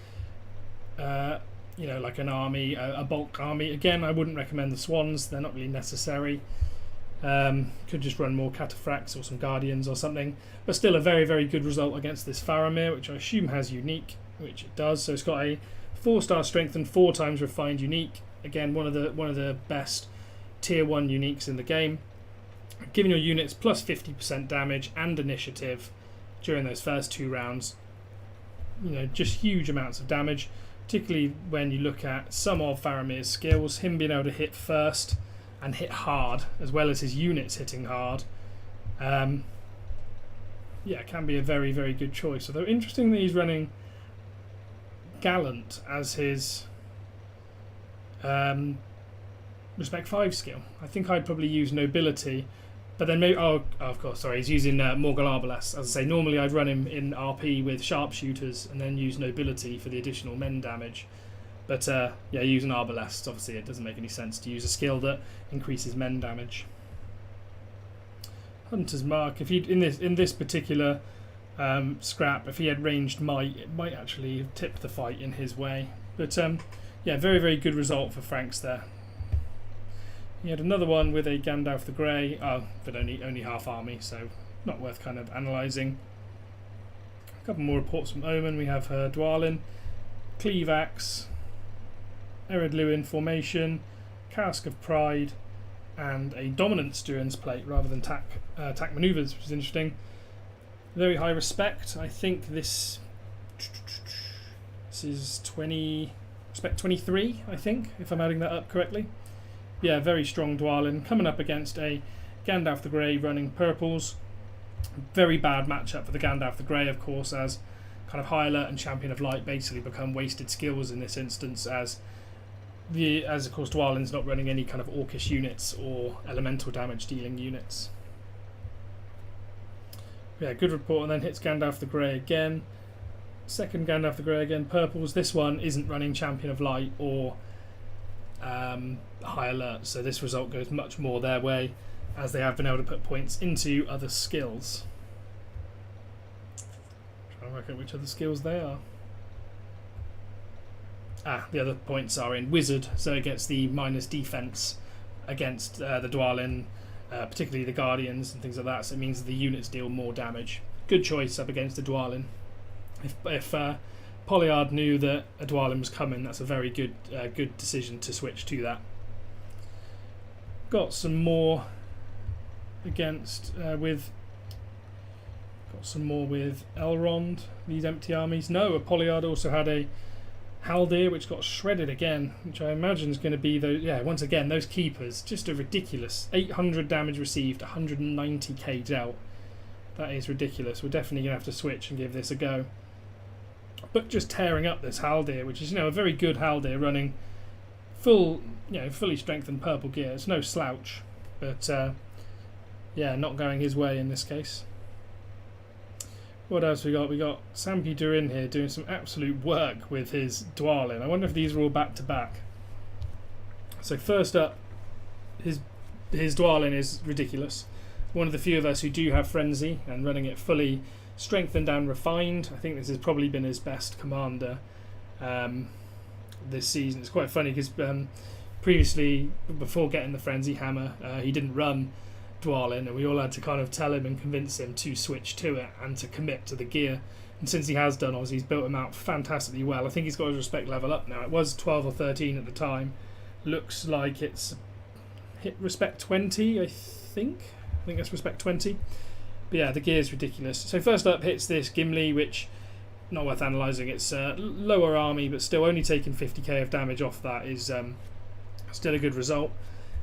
like an army, a bulk army, again I wouldn't recommend the Swans, they're not really necessary. Could just run more cataphracts or some guardians or something, but still a very, very good result against this Faramir, which I assume has unique, which it does. So it's got a 4-star strength and 4 times refined unique. Again, one of the best tier 1 uniques in the game. Giving your units plus 50% damage and initiative during those first 2 rounds. Just huge amounts of damage, particularly when you look at some of Faramir's skills, him being able to hit first and hit hard, as well as his units hitting hard. It can be a very, very good choice. Although interesting that he's running Gallant as his Respect 5 skill. I think I'd probably use Nobility, but then maybe... Oh, of course, sorry, he's using Morgul Arbalest. As I say, normally I'd run him in RP with Sharpshooters and then use Nobility for the additional men damage. But using Arbalest, obviously it doesn't make any sense to use a skill that increases men damage. Hunter's Mark, if he in this particular scrap, if he had ranged might, it might actually have tipped the fight in his way. But very, very good result for Franks there. He had another one with a Gandalf the Grey, but only half army, so not worth kind of analysing. A couple more reports from Omen. We have Dwalin, Cleave Axe, Ered Luin formation, Cask of Pride, and a Dominance Durance plate rather than attack manoeuvres, which is interesting. Very high respect. I think this is respect 23, I think, if I'm adding that up correctly. Yeah, very strong Dwalin coming up against a Gandalf the Grey running purples. Very bad matchup for the Gandalf the Grey, of course, as kind of High Alert and Champion of Light basically become wasted skills in this instance, as of course Dwalin's not running any kind of Orcish units or elemental damage dealing units. Yeah, good report, and then hits Gandalf the Grey again. Second Gandalf the Grey again, purples. This one isn't running Champion of Light or High Alert, so this result goes much more their way, as they have been able to put points into other skills. Trying to work out which other skills they are. The other points are in Wizard, so it gets the minus defense against the Dwalin, particularly the Guardians and things like that, so it means that the units deal more damage. Good choice up against the Dwalin. If Pollard knew that a Dwalin was coming, that's a very good decision to switch to that. Got some more against with Elrond, these empty armies. No, Pollard also had a Haldir, which got shredded again, which I imagine is going to be once again those keepers. Just a ridiculous 800 damage received, 190k dealt. That is ridiculous. We're definitely going to have to switch and give this a go. But just tearing up this Haldir, which is a very good Haldir running fully strengthened purple gear. It's no slouch, but not going his way in this case. What else we got? We got Sampi Durin here doing some absolute work with his Dwalin. I wonder if these are all back to back. So first up, his Dwalin is ridiculous. One of the few of us who do have Frenzy and running it fully strengthened and refined. I think this has probably been his best commander this season. It's quite funny because previously, before getting the Frenzy Hammer, he didn't run Dwalin, and we all had to kind of tell him and convince him to switch to it and to commit to the gear. And since he has done, obviously he's built him out fantastically well. I think he's got his respect level up now. It was 12 or 13 at the time. Looks like it's hit respect 20, I think. I think that's respect 20. But yeah, the gear's ridiculous. So first up hits this Gimli, which, not worth analysing. It's lower army, but still only taking 50k of damage off that is still a good result.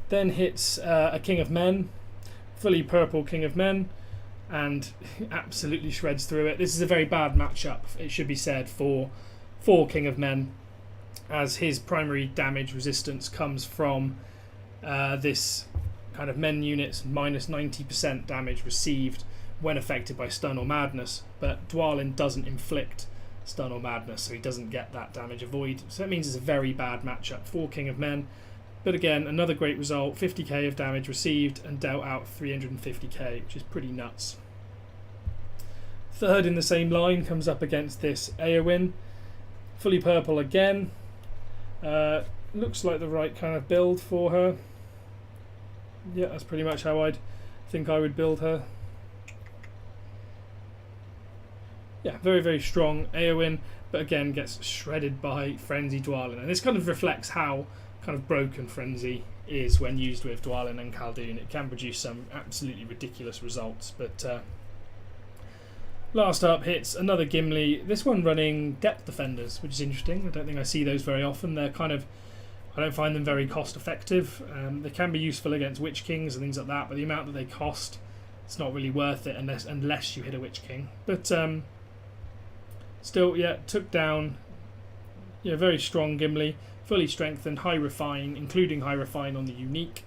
Then hits a King of Men, fully purple King of Men, and absolutely shreds through it. This is a very bad matchup, it should be said, for King of Men, as his primary damage resistance comes from this kind of men units minus 90% damage received when affected by stun or madness, but Dwalin doesn't inflict stun or madness, so he doesn't get that damage avoid. So that means it's a very bad matchup for King of Men. But again, another great result, 50k of damage received and dealt out 350k, which is pretty nuts. Third in the same line comes up against this Eowyn, fully purple again. Looks like the right kind of build for her. Yeah, that's pretty much how I'd think I would build her. Yeah, very, very strong Eowyn, but again gets shredded by Frenzy Dwalin. And this kind of reflects how kind of broken Frenzy is when used with Dwalin and Khaldun. It can produce some absolutely ridiculous results. But last up hits another Gimli, this one running Depth Defenders, which is interesting. I don't think I see those very often. They're kind of, I don't find them very cost effective. They can be useful against Witch Kings and things like that, but the amount that they cost, it's not really worth it unless you hit a Witch King. But still, yeah, took down, yeah, very strong Gimli, fully strengthened, high refine, including high refine on the unique.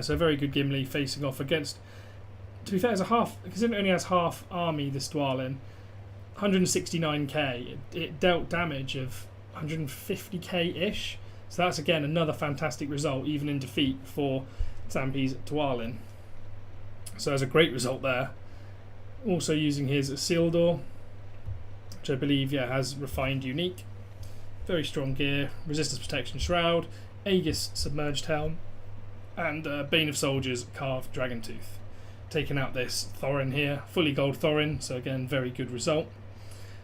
So very good Gimli facing off against, to be fair, it's a half, because it only has half army, this Dwalin, 169k. It dealt damage of 150k-ish. So that's, again, another fantastic result, even in defeat for Zampi's Dwalin. So that's a great result there. Also using his Isildur, which I believe, yeah, has refined unique. Very strong gear, resistance protection shroud, Aegis submerged helm, and Bane of Soldiers carved dragon tooth. Taking out this Thorin here, fully gold Thorin, so again, very good result.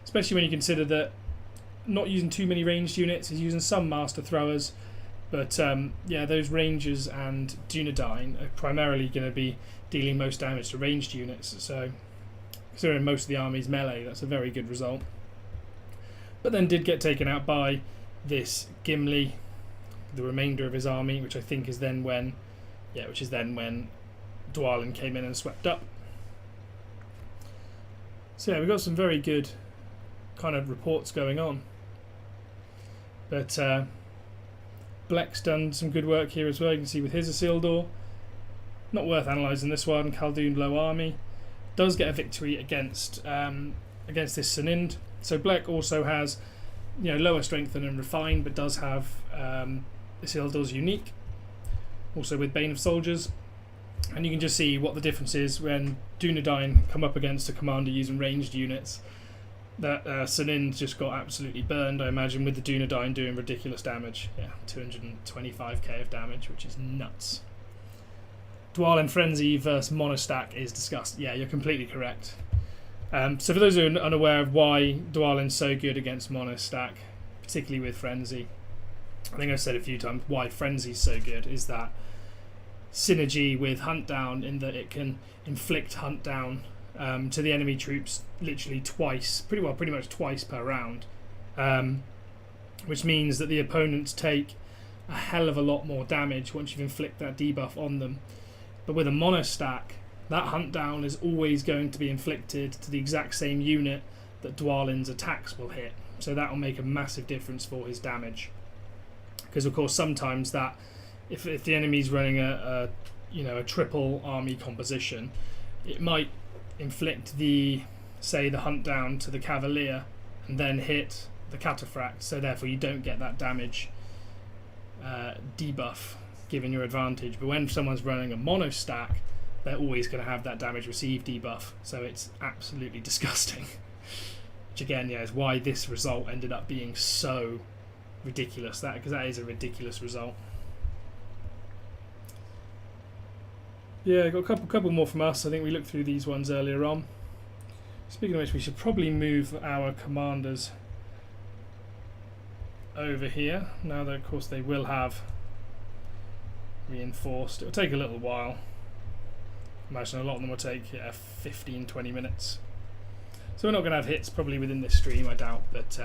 Especially when you consider that not using too many ranged units, he's using some master throwers, but yeah, those rangers and Dunedain are primarily going to be dealing most damage to ranged units, so considering most of the army's melee, that's a very good result. But then did get taken out by this Gimli, the remainder of his army, which I think is then when, yeah, which is then when Dwalin came in and swept up. So yeah, we've got some very good kind of reports going on. But Bleck's done some good work here as well. You can see with his Isildur, not worth analysing this one. Khaldun low army does get a victory against this Sanind. So Bleck also has, you know, lower strengthen and refine, but does have Isildur's unique. Also with Bane of Soldiers, and you can just see what the difference is when Dunedain come up against a commander using ranged units. That Sanind just got absolutely burned, I imagine, with the Dunedain doing ridiculous damage. Yeah, 225k of damage, which is nuts. Dwalin Frenzy versus Monostack is discussed. Yeah, you're completely correct. So for those who are unaware of why Dwalin's so good against Monostack, particularly with Frenzy, I think I've said a few times why Frenzy's so good is that synergy with Hunt Down, in that it can inflict Hunt Down to the enemy troops literally twice, pretty much twice per round, which means that the opponents take a hell of a lot more damage once you've inflicted that debuff on them. But with a Monostack, that Hunt Down is always going to be inflicted to the exact same unit that Dwalin's attacks will hit. So that will make a massive difference for his damage. Because of course sometimes that, if the enemy's running a triple army composition, it might inflict the Hunt Down to the Cavalier and then hit the Cataphract. So therefore you don't get that damage debuff given your advantage. But when someone's running a Monostack, they're always going to have that damage received debuff, so it's absolutely disgusting. Which again, yeah, is why this result ended up being so ridiculous. Because that is a ridiculous result. Yeah, got a couple more from us. I think we looked through these ones earlier on. Speaking of which, we should probably move our commanders over here. Now that, of course, they will have reinforced. It'll take a little while. Imagine a lot of them will take 15-20 minutes. So we're not going to have hits probably within this stream, I doubt, but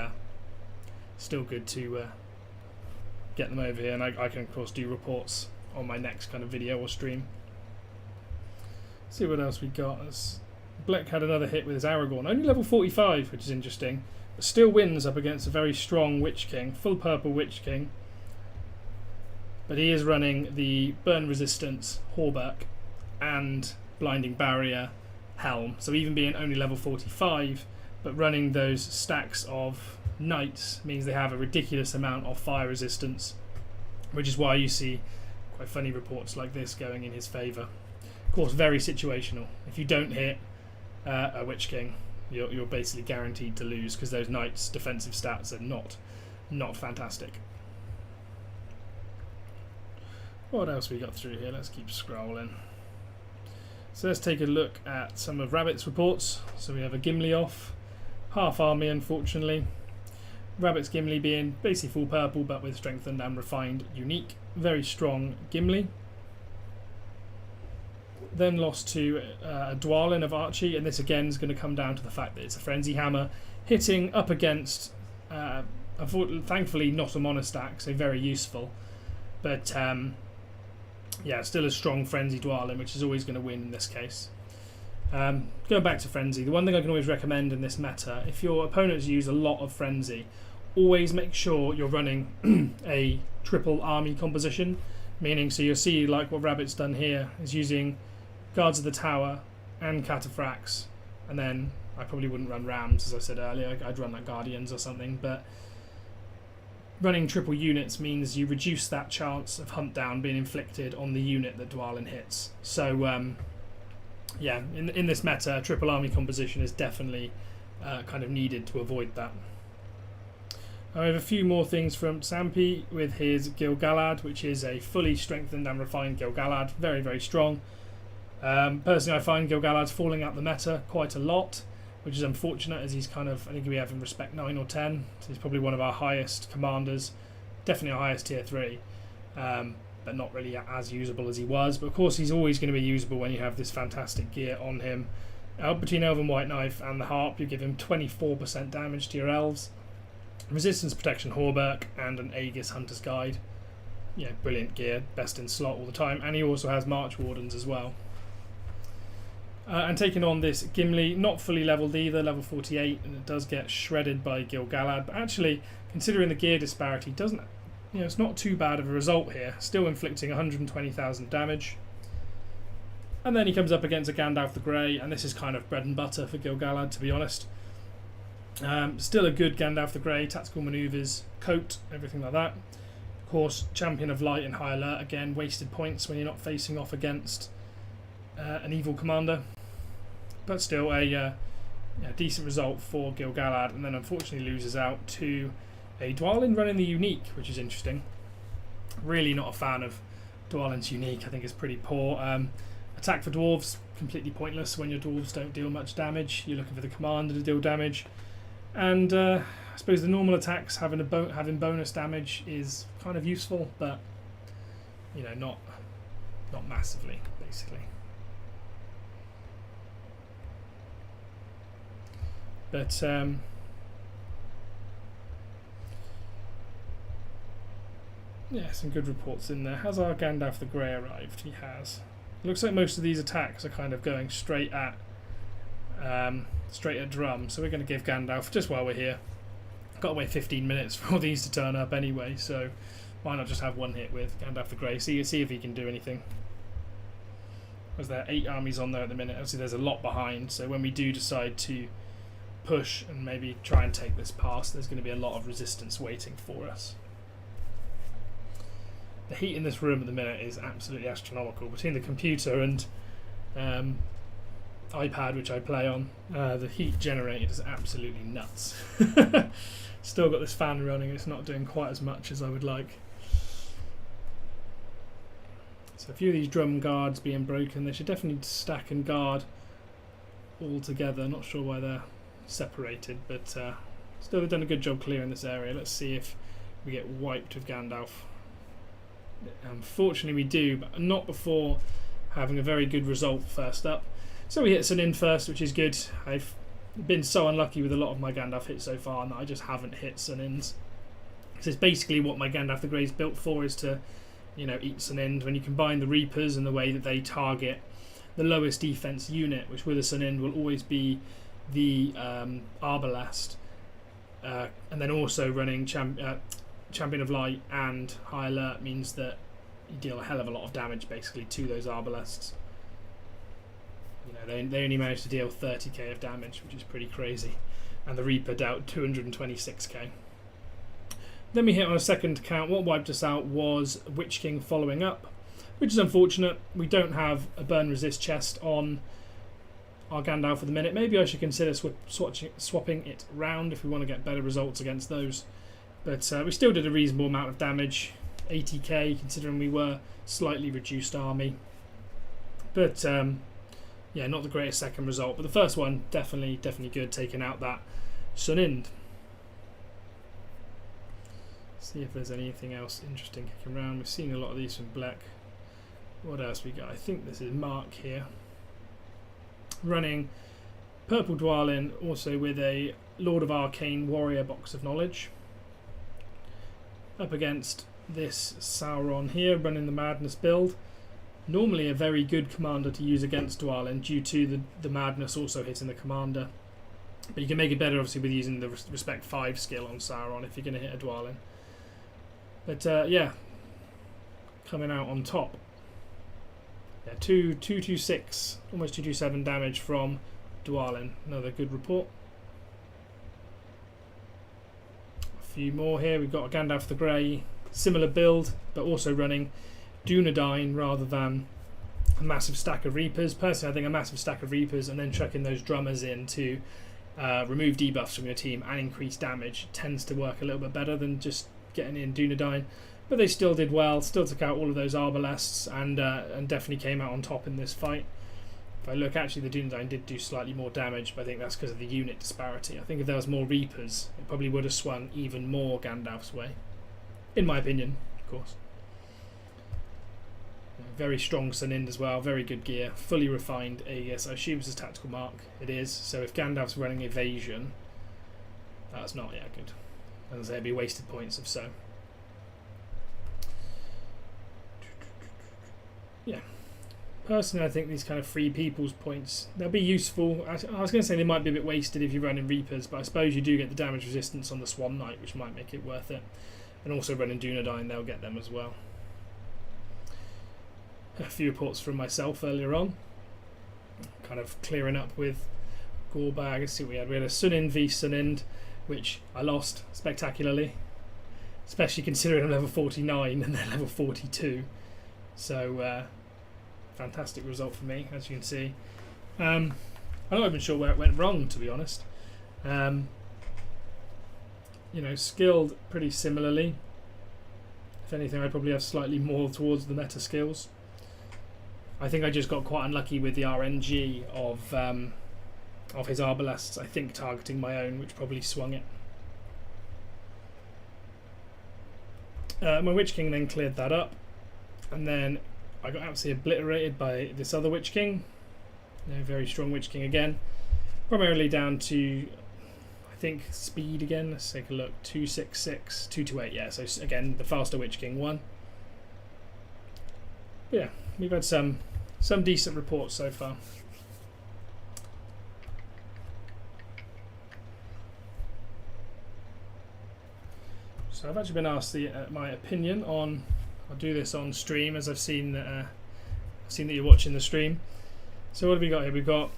still good to get them over here. And I can, of course, do reports on my next kind of video or stream. See what else we got. Bleck had another hit with his Aragorn. Only level 45, which is interesting. But still wins up against a very strong Witch King. Full purple Witch King. But he is running the Burn Resistance Hauberk and Blinding Barrier Helm. So even being only level 45, but running those stacks of Knights means they have a ridiculous amount of fire resistance, which is why you see quite funny reports like this going in his favour. Of course, very situational. If you don't hit a Witch King, you're basically guaranteed to lose, because those Knights' defensive stats are not fantastic. What else we got through here? Let's keep scrolling. So let's take a look at some of Rabbit's reports. So we have a Gimli off, half army unfortunately. Rabbit's Gimli being basically full purple but with strengthened and refined unique. Very strong Gimli. Then lost to a Dwalin of Archie, and this again is going to come down to the fact that it's a Frenzy Hammer hitting up against, thankfully not a monostack, so very useful. But yeah, still a strong Frenzy Dwalin, which is always going to win in this case. Going back to Frenzy, the one thing I can always recommend in this meta, if your opponents use a lot of Frenzy, always make sure you're running a triple army composition, meaning, so you'll see like what Rabbit's done here, is using Guards of the Tower and Cataphracts, and then I probably wouldn't run Rams, as I said earlier, I'd run like Guardians or something, but running triple units means you reduce that chance of hunt down being inflicted on the unit that Dwalin hits. So yeah, in this meta, triple army composition is definitely kind of needed to avoid that. I have a few more things from Sampi with his Gil-galad, which is a fully strengthened and refined Gil-galad, very, very strong. Personally, I find Gil-galad's falling out the meta quite a lot, which is unfortunate, as he's kind of, I think we have him respect 9 or 10, so he's probably one of our highest commanders, definitely our highest tier 3, but not really as usable as he was. But of course he's always going to be usable when you have this fantastic gear on him. Between Elven White Knife and the Harp, you give him 24% damage to your elves, resistance protection Hauberk, and an Aegis Hunter's Guide. Yeah, brilliant gear, best in slot all the time, and he also has March Wardens as well. And taking on this Gimli, not fully leveled either, level 48, and it does get shredded by Gil-galad. But actually, considering the gear disparity, doesn't, you know, it's not too bad of a result here. Still inflicting 120,000 damage. And then he comes up against a Gandalf the Grey, and this is kind of bread and butter for Gil-galad, to be honest. Still a good Gandalf the Grey, tactical manoeuvres, coat, everything like that. Of course, Champion of Light and High Alert, again, wasted points when you're not facing off against an evil commander. But still a decent result for Gil-galad, and then unfortunately loses out to a Dwalin running the unique, which is interesting. Really not a fan of Dwalin's unique, I think it's pretty poor. Attack for dwarves, completely pointless when your dwarves don't deal much damage. You're looking for the commander to deal damage. And I suppose the normal attacks having bonus damage is kind of useful, but you know, not massively, basically. But yeah, some good reports in there. Has our Gandalf the Grey arrived? He has. It looks like most of these attacks are kind of going straight at drum, so we're going to give Gandalf, just while we're here, got to wait 15 minutes for all these to turn up anyway, so why not just have one hit with Gandalf the Grey, see if he can do anything. Because there are 8 armies on there at the minute, obviously there's a lot behind, so when we do decide to push and maybe try and take this pass, there's going to be a lot of resistance waiting for us. The heat in this room at the minute is absolutely astronomical. Between the computer and iPad, which I play on, the heat generated is absolutely nuts. Still got this fan running, it's not doing quite as much as I would like. So a few of these drum guards being broken, they should definitely stack and guard all together. Not sure why they're separated, but still they've done a good job clearing this area. Let's see if we get wiped with Gandalf. Unfortunately we do, but not before having a very good result first up. So we hit Sunin first, which is good. I've been so unlucky with a lot of my Gandalf hits so far, and I just haven't hit Sunins. Because it's basically what my Gandalf the Grey is built for, is to, you know, eat Sunin. When you combine the Reapers and the way that they target the lowest defense unit, which with a Sunin will always be the Arbalest, and then also running Champion of Light and High Alert means that you deal a hell of a lot of damage basically to those Arbalests. You know, they only managed to deal 30k of damage, which is pretty crazy, and the Reaper dealt 226k. Then we hit on a second count. What wiped us out was Witch King following up, which is unfortunate. We don't have a burn resist chest on our Gandalf for the minute. Maybe I should consider swapping it round if we want to get better results against those. But we still did a reasonable amount of damage. 80k, considering we were slightly reduced army. But yeah, not the greatest second result. But the first one, definitely good, taking out that Sunind. See if there's anything else interesting kicking around. We've seen a lot of these from Black. What else we got? I think this is Mark here. Running Purple Dwalin, also with a Lord of Arcane Warrior Box of Knowledge. Up against this Sauron here, running the Madness build. Normally a very good commander to use against Dwalin due to the Madness also hitting the commander. But you can make it better obviously with using the Respect 5 skill on Sauron if you're going to hit a Dwalin. But yeah, coming out on top. Yeah, 226, almost 227 damage from Dwalin. Another good report. A few more here. We've got Gandalf the Grey, similar build, but also running Dunedain rather than a massive stack of Reapers. Personally, I think a massive stack of Reapers and then chucking those drummers in to remove debuffs from your team and increase damage tends to work a little bit better than just getting in Dunedain. But they still did well, still took out all of those Arbalests and definitely came out on top in this fight. If I look, actually the Dunedain did do slightly more damage, but I think that's because of the unit disparity. I think if there was more Reapers, it probably would have swung even more Gandalf's way. In my opinion, of course. Very strong Sunind as well, very good gear, fully refined Aegis. I assume it's a tactical mark. It is, so if Gandalf's running evasion, that's not good. And there'd be wasted points if so. Yeah. Personally, I think these kind of free people's points, they'll be useful. I was going to say they might be a bit wasted if you're running Reapers, but I suppose you do get the damage resistance on the Swan Knight, which might make it worth it. And also running Dunedain, they'll get them as well. A few reports from myself earlier on, kind of clearing up with Gorbag. Let's see what we had. We had a Sunind v Sunind, which I lost spectacularly, especially considering I'm level 49 and they're level 42. So fantastic result for me, as you can see. I'm not even sure where it went wrong, to be honest. You know, skilled pretty similarly. If anything, I probably have slightly more towards the meta skills. I think I just got quite unlucky with the RNG of his Arbalests, I think targeting my own, which probably swung it. My Witch King then cleared that up, and then I got absolutely obliterated by this other Witch King. Very strong Witch King again, primarily down to, I think, speed again. Let's take a look. 266, 228, yeah, so again the faster Witch King won. But yeah, we've had some decent reports so far. So I've actually been asked my opinion on. I'll do this on stream, as I've seen that you're watching the stream. So what have we got here? We've got,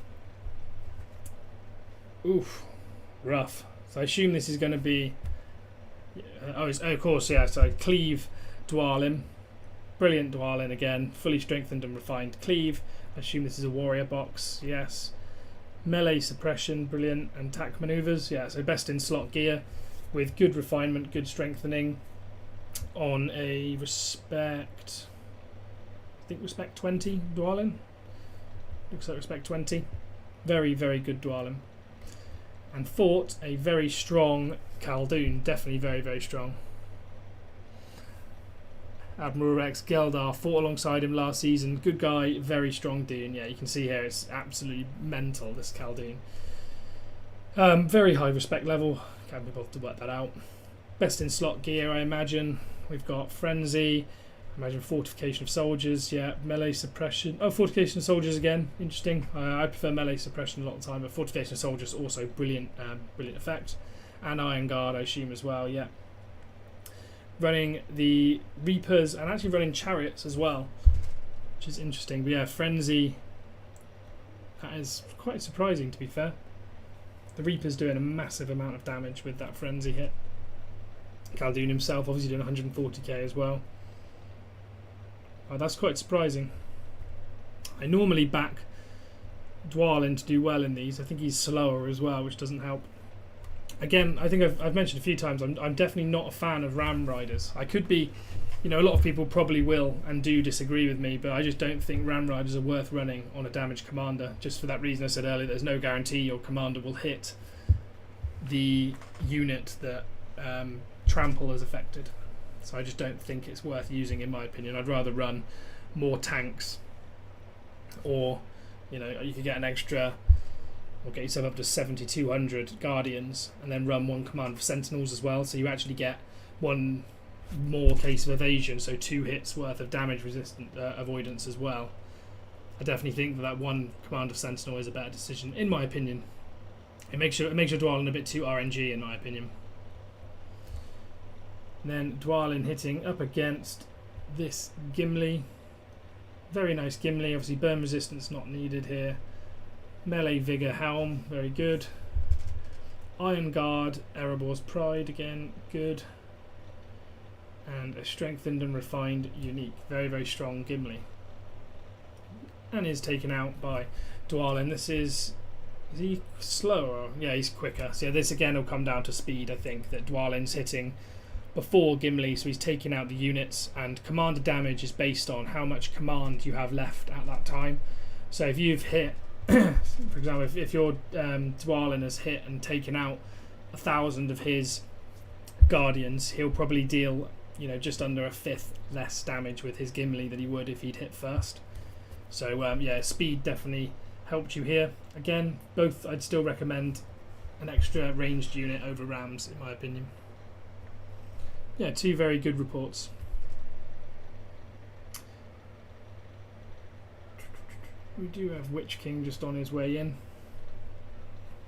oof, rough. So I assume this is going to be, of course, yeah. So Cleave Dwalin, brilliant Dwalin again, fully strengthened and refined Cleave. I assume this is a warrior box. Yes. Melee suppression, brilliant, and attack maneuvers. Yeah. So best in slot gear, with good refinement, good strengthening. On a respect, I think respect 20 Dwalin. Looks like respect 20. Very, very good Dwalin. And fought a very strong Khaldun. Definitely very, very strong. Admiral Rex Geldar fought alongside him last season. Good guy, very strong Dune. Yeah, you can see here it's absolutely mental, this Khaldun. Very high respect level. Can't be bothered to work that out. Best in slot gear, I imagine. We've got Frenzy. Imagine Fortification of Soldiers. Yeah, melee suppression. Oh, Fortification of Soldiers again. Interesting. I prefer melee suppression a lot of the time, but Fortification of Soldiers also brilliant, brilliant effect. And Iron Guard, I assume as well. Yeah. Running the Reapers and actually running Chariots as well, which is interesting. But yeah, Frenzy. That is quite surprising, to be fair. The Reaper's doing a massive amount of damage with that Frenzy hit. Khaldun himself obviously doing 140k as well. Oh, that's quite surprising. I normally back Dwalin to do well in these. I think he's slower as well, which doesn't help. again, I think I've mentioned a few times, I'm definitely not a fan of Ram Riders. I could be, a lot of people probably will and do disagree with me, but I just don't think Ram Riders are worth running on a damaged commander, just for that reason I said earlier. There's no guarantee your commander will hit the unit that trample has affected. So I just don't think it's worth using, in my opinion. I'd rather run more tanks, or you could get an extra, or get yourself up to 7,200 Guardians, and then run one command of Sentinels as well, so you actually get one more case of evasion, so 2 hits worth of damage resistant avoidance as well. I definitely think that one command of Sentinel is a better decision, in my opinion. It makes your Dwalin a bit too RNG, in my opinion. And then Dwalin hitting up against this Gimli. Very nice Gimli. Obviously burn resistance not needed here. Melee Vigor Helm, very good. Iron Guard, Erebor's Pride again, good. And a strengthened and refined unique. Very, very strong Gimli. And is taken out by Dwalin. This is he slower? Yeah, he's quicker. So yeah, this again will come down to speed, I think, that Dwalin's hitting before Gimli, so he's taking out the units, and commander damage is based on how much command you have left at that time. So if you've hit, for example, if your Dwalin has hit and taken out 1,000 of his Guardians, he'll probably deal just under 1/5 less damage with his Gimli than he would if he'd hit first. So yeah, speed definitely helped you here. Again, both I'd still recommend an extra ranged unit over Rams, in my opinion. Yeah, 2 very good reports. We do have Witch King just on his way in.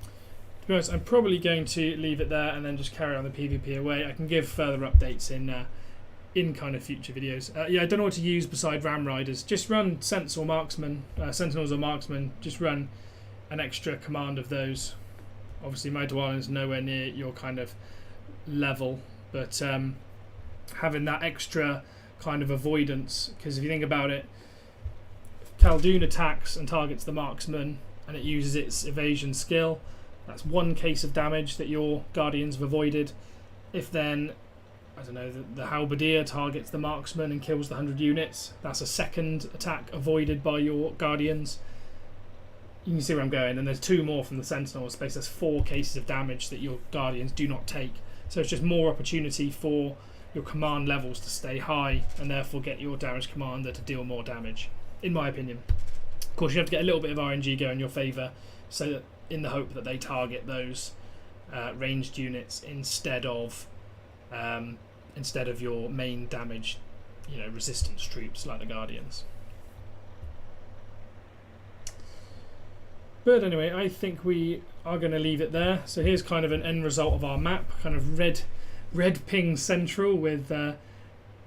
To be honest, I'm probably going to leave it there and then just carry on the PvP away. I can give further updates in kind of future videos. Yeah, I don't know what to use beside Ram Riders. Just run Sentinels or Marksman. Just run an extra command of those. Obviously, my Dwalin is nowhere near your kind of level, but having that extra kind of avoidance, because if you think about it, Khaldun attacks and targets the Marksman, and it uses its evasion skill. That's 1 case of damage that your Guardians have avoided. If then, I don't know, the Halberdier targets the Marksman and kills the 100 units, that's a 2nd attack avoided by your Guardians. You can see where I'm going, and there's 2 more from the Sentinel space. There's 4 cases of damage that your Guardians do not take. So it's just more opportunity for your command levels to stay high, and therefore get your damage commander to deal more damage, in my opinion. Of course, you have to get a little bit of RNG go in your favour, so that in the hope that they target those ranged units instead of your main damage, resistance troops like the Guardians. But anyway, I think we are going to leave it there. So here's kind of an end result of our map, kind of red ping central, with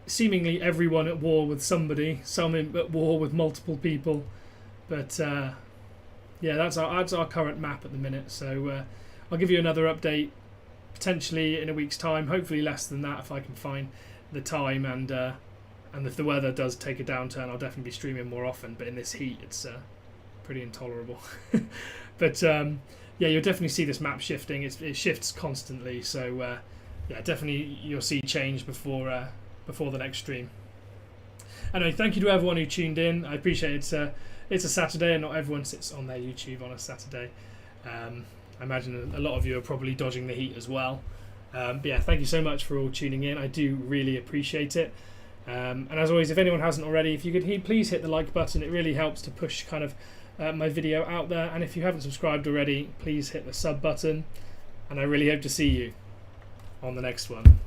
seemingly everyone at war with somebody, some at war with multiple people. But yeah, that's our current map at the minute. So I'll give you another update potentially in a week's time, hopefully less than that if I can find the time, and if the weather does take a downturn, I'll definitely be streaming more often. But in this heat, it's pretty intolerable. But yeah, you'll definitely see this map shifting. It shifts constantly, so yeah, definitely you'll see change before the next stream. Anyway, thank you to everyone who tuned in. I appreciate it. It's a Saturday, and not everyone sits on their YouTube on a Saturday. I imagine a lot of you are probably dodging the heat as well. But yeah, thank you so much for all tuning in. I do really appreciate it. And as always, if anyone hasn't already, if you could please hit the like button. It really helps to push kind of my video out there. And if you haven't subscribed already, please hit the sub button. And I really hope to see you on the next one.